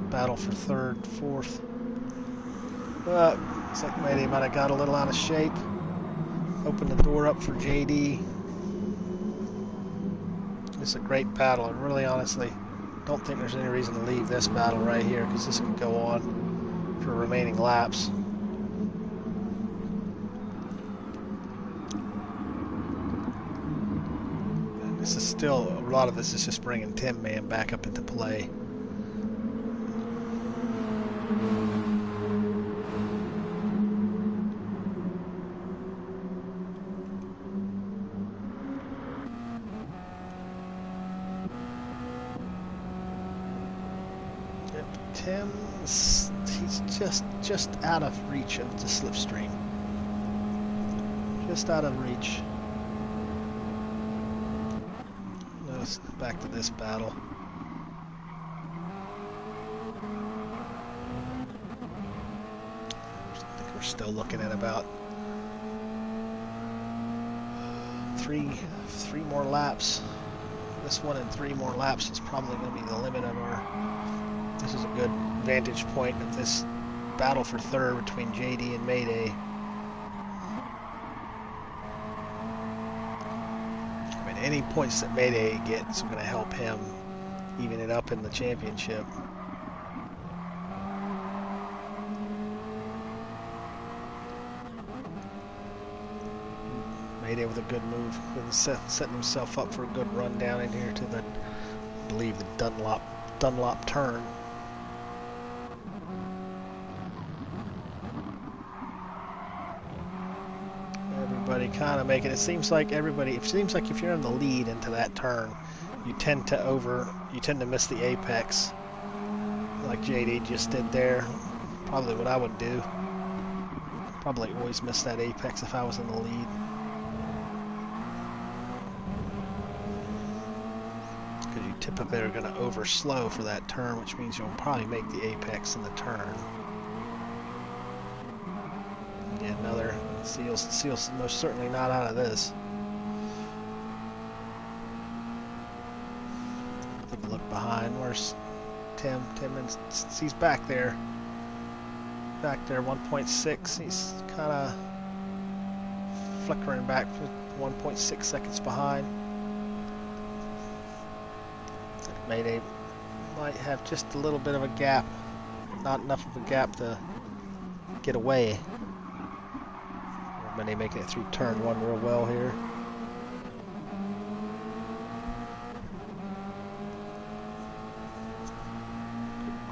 battle for third, fourth. Looks like Mayday might have got a little out of shape. Open the door up for JD. It's a great battle, and really honestly, don't think there's any reason to leave this battle right here, because this could go on for remaining laps. And this is still, a lot of this is just bringing Tin Man back up into play. Tim's, he's just out of reach of the slipstream. Just out of reach. Let's back to this battle. I think we're still looking at about three more laps. This one in 3 more laps is probably going to be the limit of our. This is a good vantage point of this battle for third between JD and Mayday. I mean, any points that Mayday gets are going to help him even it up in the championship. Mayday with a good move, with setting himself up for a good run down in here to the, I believe, the Dunlop turn. Everybody kind of making it seems like if you're in the lead into that turn, you tend to miss the apex, like JD just did there. Probably what I would do. Probably always miss that apex if I was in the lead. Because you typically are going to overslow for that turn, which means you'll probably make the apex in the turn. Yeah, another Seal's most certainly not out of this. Take a look behind. Where's Tim? He's back there. Back there, 1.6. He's kind of flickering back, 1.6 seconds behind. Mayday might have just a little bit of a gap, not enough of a gap to get away. Mayday making it through turn 1 real well here.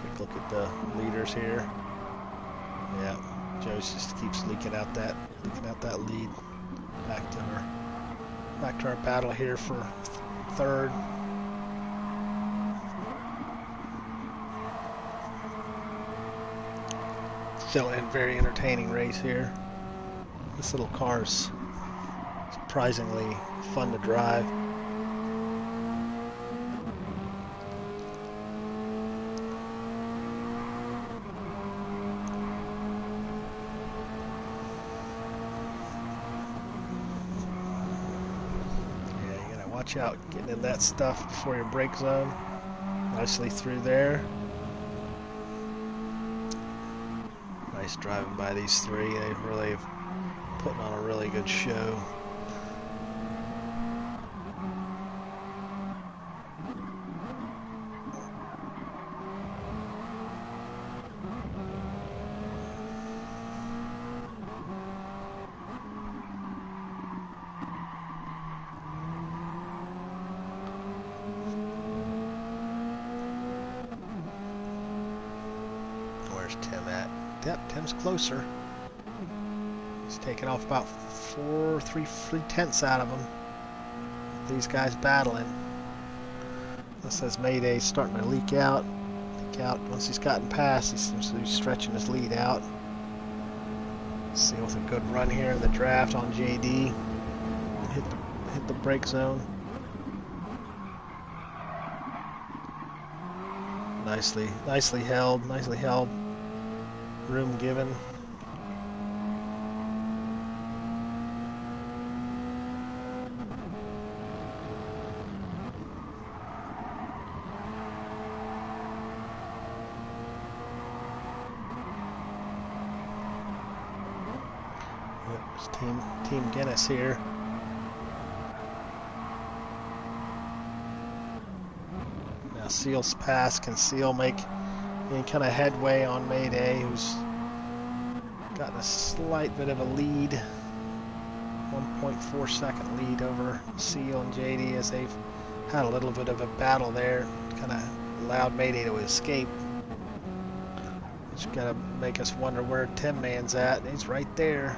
Quick look at the leaders here. Yeah, Joe's just keeps leaking out that lead. Back to our battle here for third. Still a very entertaining race here. This little car's surprisingly fun to drive. Yeah, you gotta watch out getting in that stuff before your brake zone. Nicely through there. Nice driving by these three. They really have putting on a really good show. Where's Tim at? Yep, Tim's closer. He's taking off about 3/10 out of them. These guys battling. This says Mayday's starting to leak out. Once he's gotten past, he seems to be stretching his lead out. Seal with a good run here in the draft on JD. Hit the brake zone. Nicely held. Room given. Team Guinness here. Now Seal's pass. Can Seal make any kind of headway on Mayday, who's gotten a slight bit of a lead, 1.4 second lead over Seal and JD as they've had a little bit of a battle there. Kind of allowed Mayday to escape. It's gonna make us wonder where Tim Man's at. He's right there.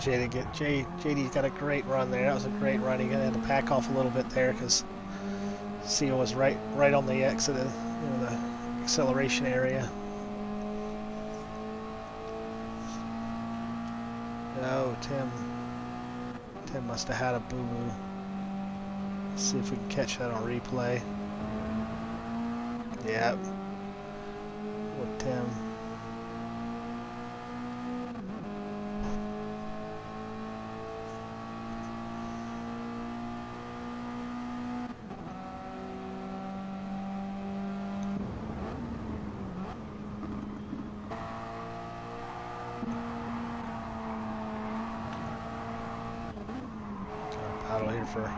JD's got a great run there. That was a great run. He had to back off a little bit there because Seal was right on the exit of the acceleration area. Oh, Tim must have had a boo-boo. Let's see if we can catch that on replay. Yep. With Tim. for.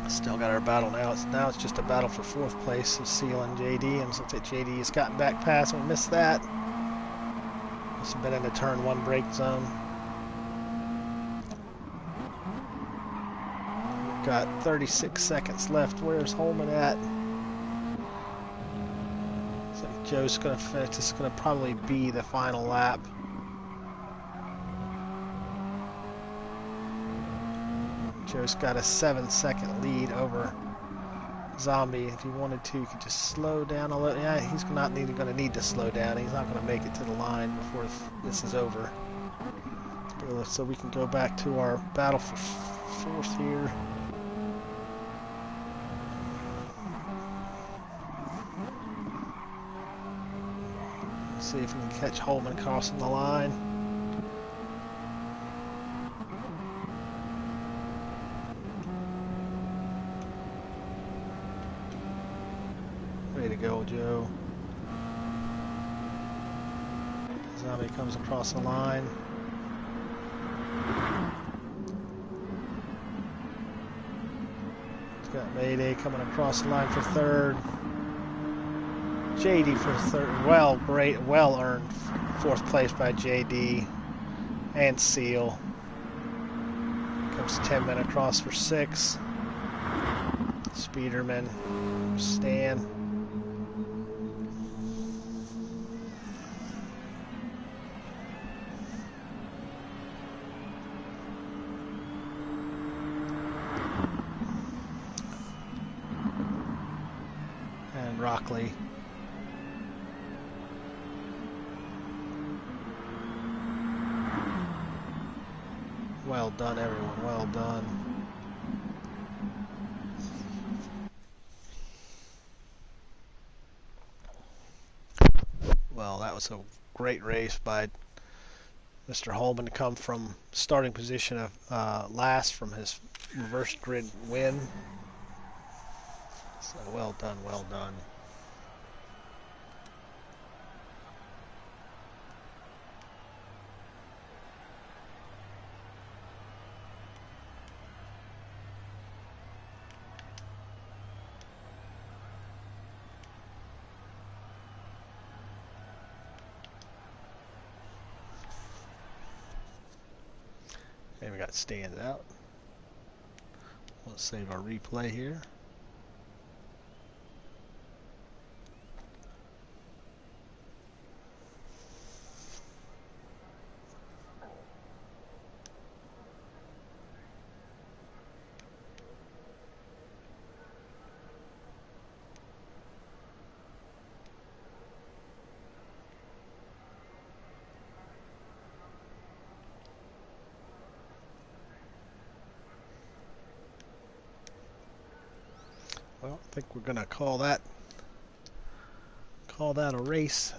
Still got our battle now. It's just a battle for 4th place of Seal and JD, and since JD has gotten back past, we missed that. Must have been in the turn 1 brake zone. Got 36 seconds left. Where's Holman at? Looks like Joe's gonna finish. This is gonna probably be the final lap. Joe's got a 7-second lead over Zombie. If he wanted to, he could just slow down a little. Yeah, he's not going to need to slow down. He's not going to make it to the line before this is over. So we can go back to our battle for 4th here. Let's see if we can catch Holman crossing the line. Way to go, Joe. Zombie comes across the line. He's got Mayday coming across the line for 3rd. JD for 3rd. Well earned 4th place by JD and Seal. Comes 10 men across for 6. Speederman, Stan. And Rockley. Well done, everyone. Well done. Well, that was a great race by Mr. Holman to come from starting position of last from his reverse grid win. So well done, well done. And we got stands out. Let's save our replay here. Well, I think we're gonna call that a race.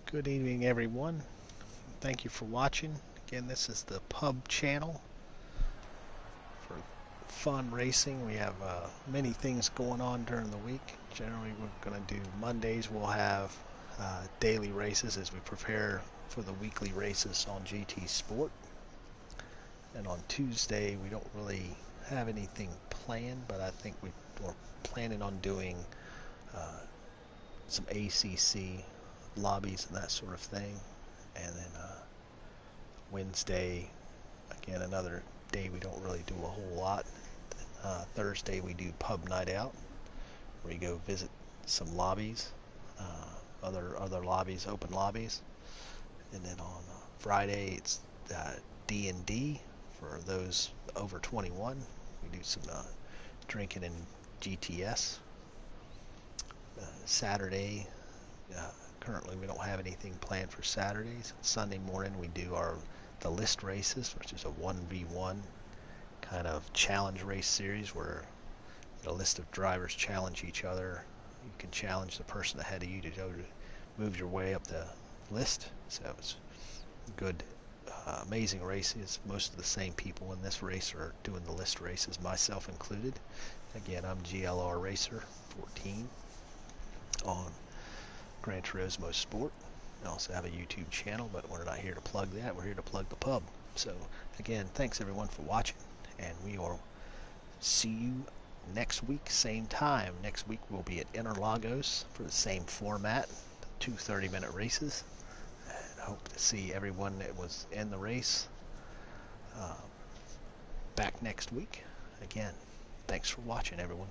Good evening, everyone. Thank you for watching. Again, this is the pub channel for fun racing. We have many things going on during the week. Generally, we're gonna do Mondays. We'll have daily races as we prepare for the weekly races on GT Sport. And on Tuesday, we don't really have anything planned, but I think we're planning on doing some ACC lobbies and that sort of thing. And then Wednesday, again, another day we don't really do a whole lot. Thursday we do pub night out, where you go visit some lobbies, other lobbies, open lobbies. And then on Friday it's D&D for those over 21. We do some drinking in GTS. Saturday, currently we don't have anything planned for Saturdays. Sunday morning we do the list races, which is a 1v1 kind of challenge race series where a list of drivers challenge each other. You can challenge the person ahead of you to move your way up the list. So it's good, amazing races. Most of the same people in this race are doing the list races, myself included. Again, I'm GLR Racer 14 on Gran Turismo Sport. We also have a YouTube channel, but we're not here to plug that. We're here to plug the pub. So, again, thanks everyone for watching, and we will see you next week, same time. Next week we'll be at Interlagos for the same format, 2 30-minute races. And I hope to see everyone that was in the race back next week. Again, thanks for watching, everyone.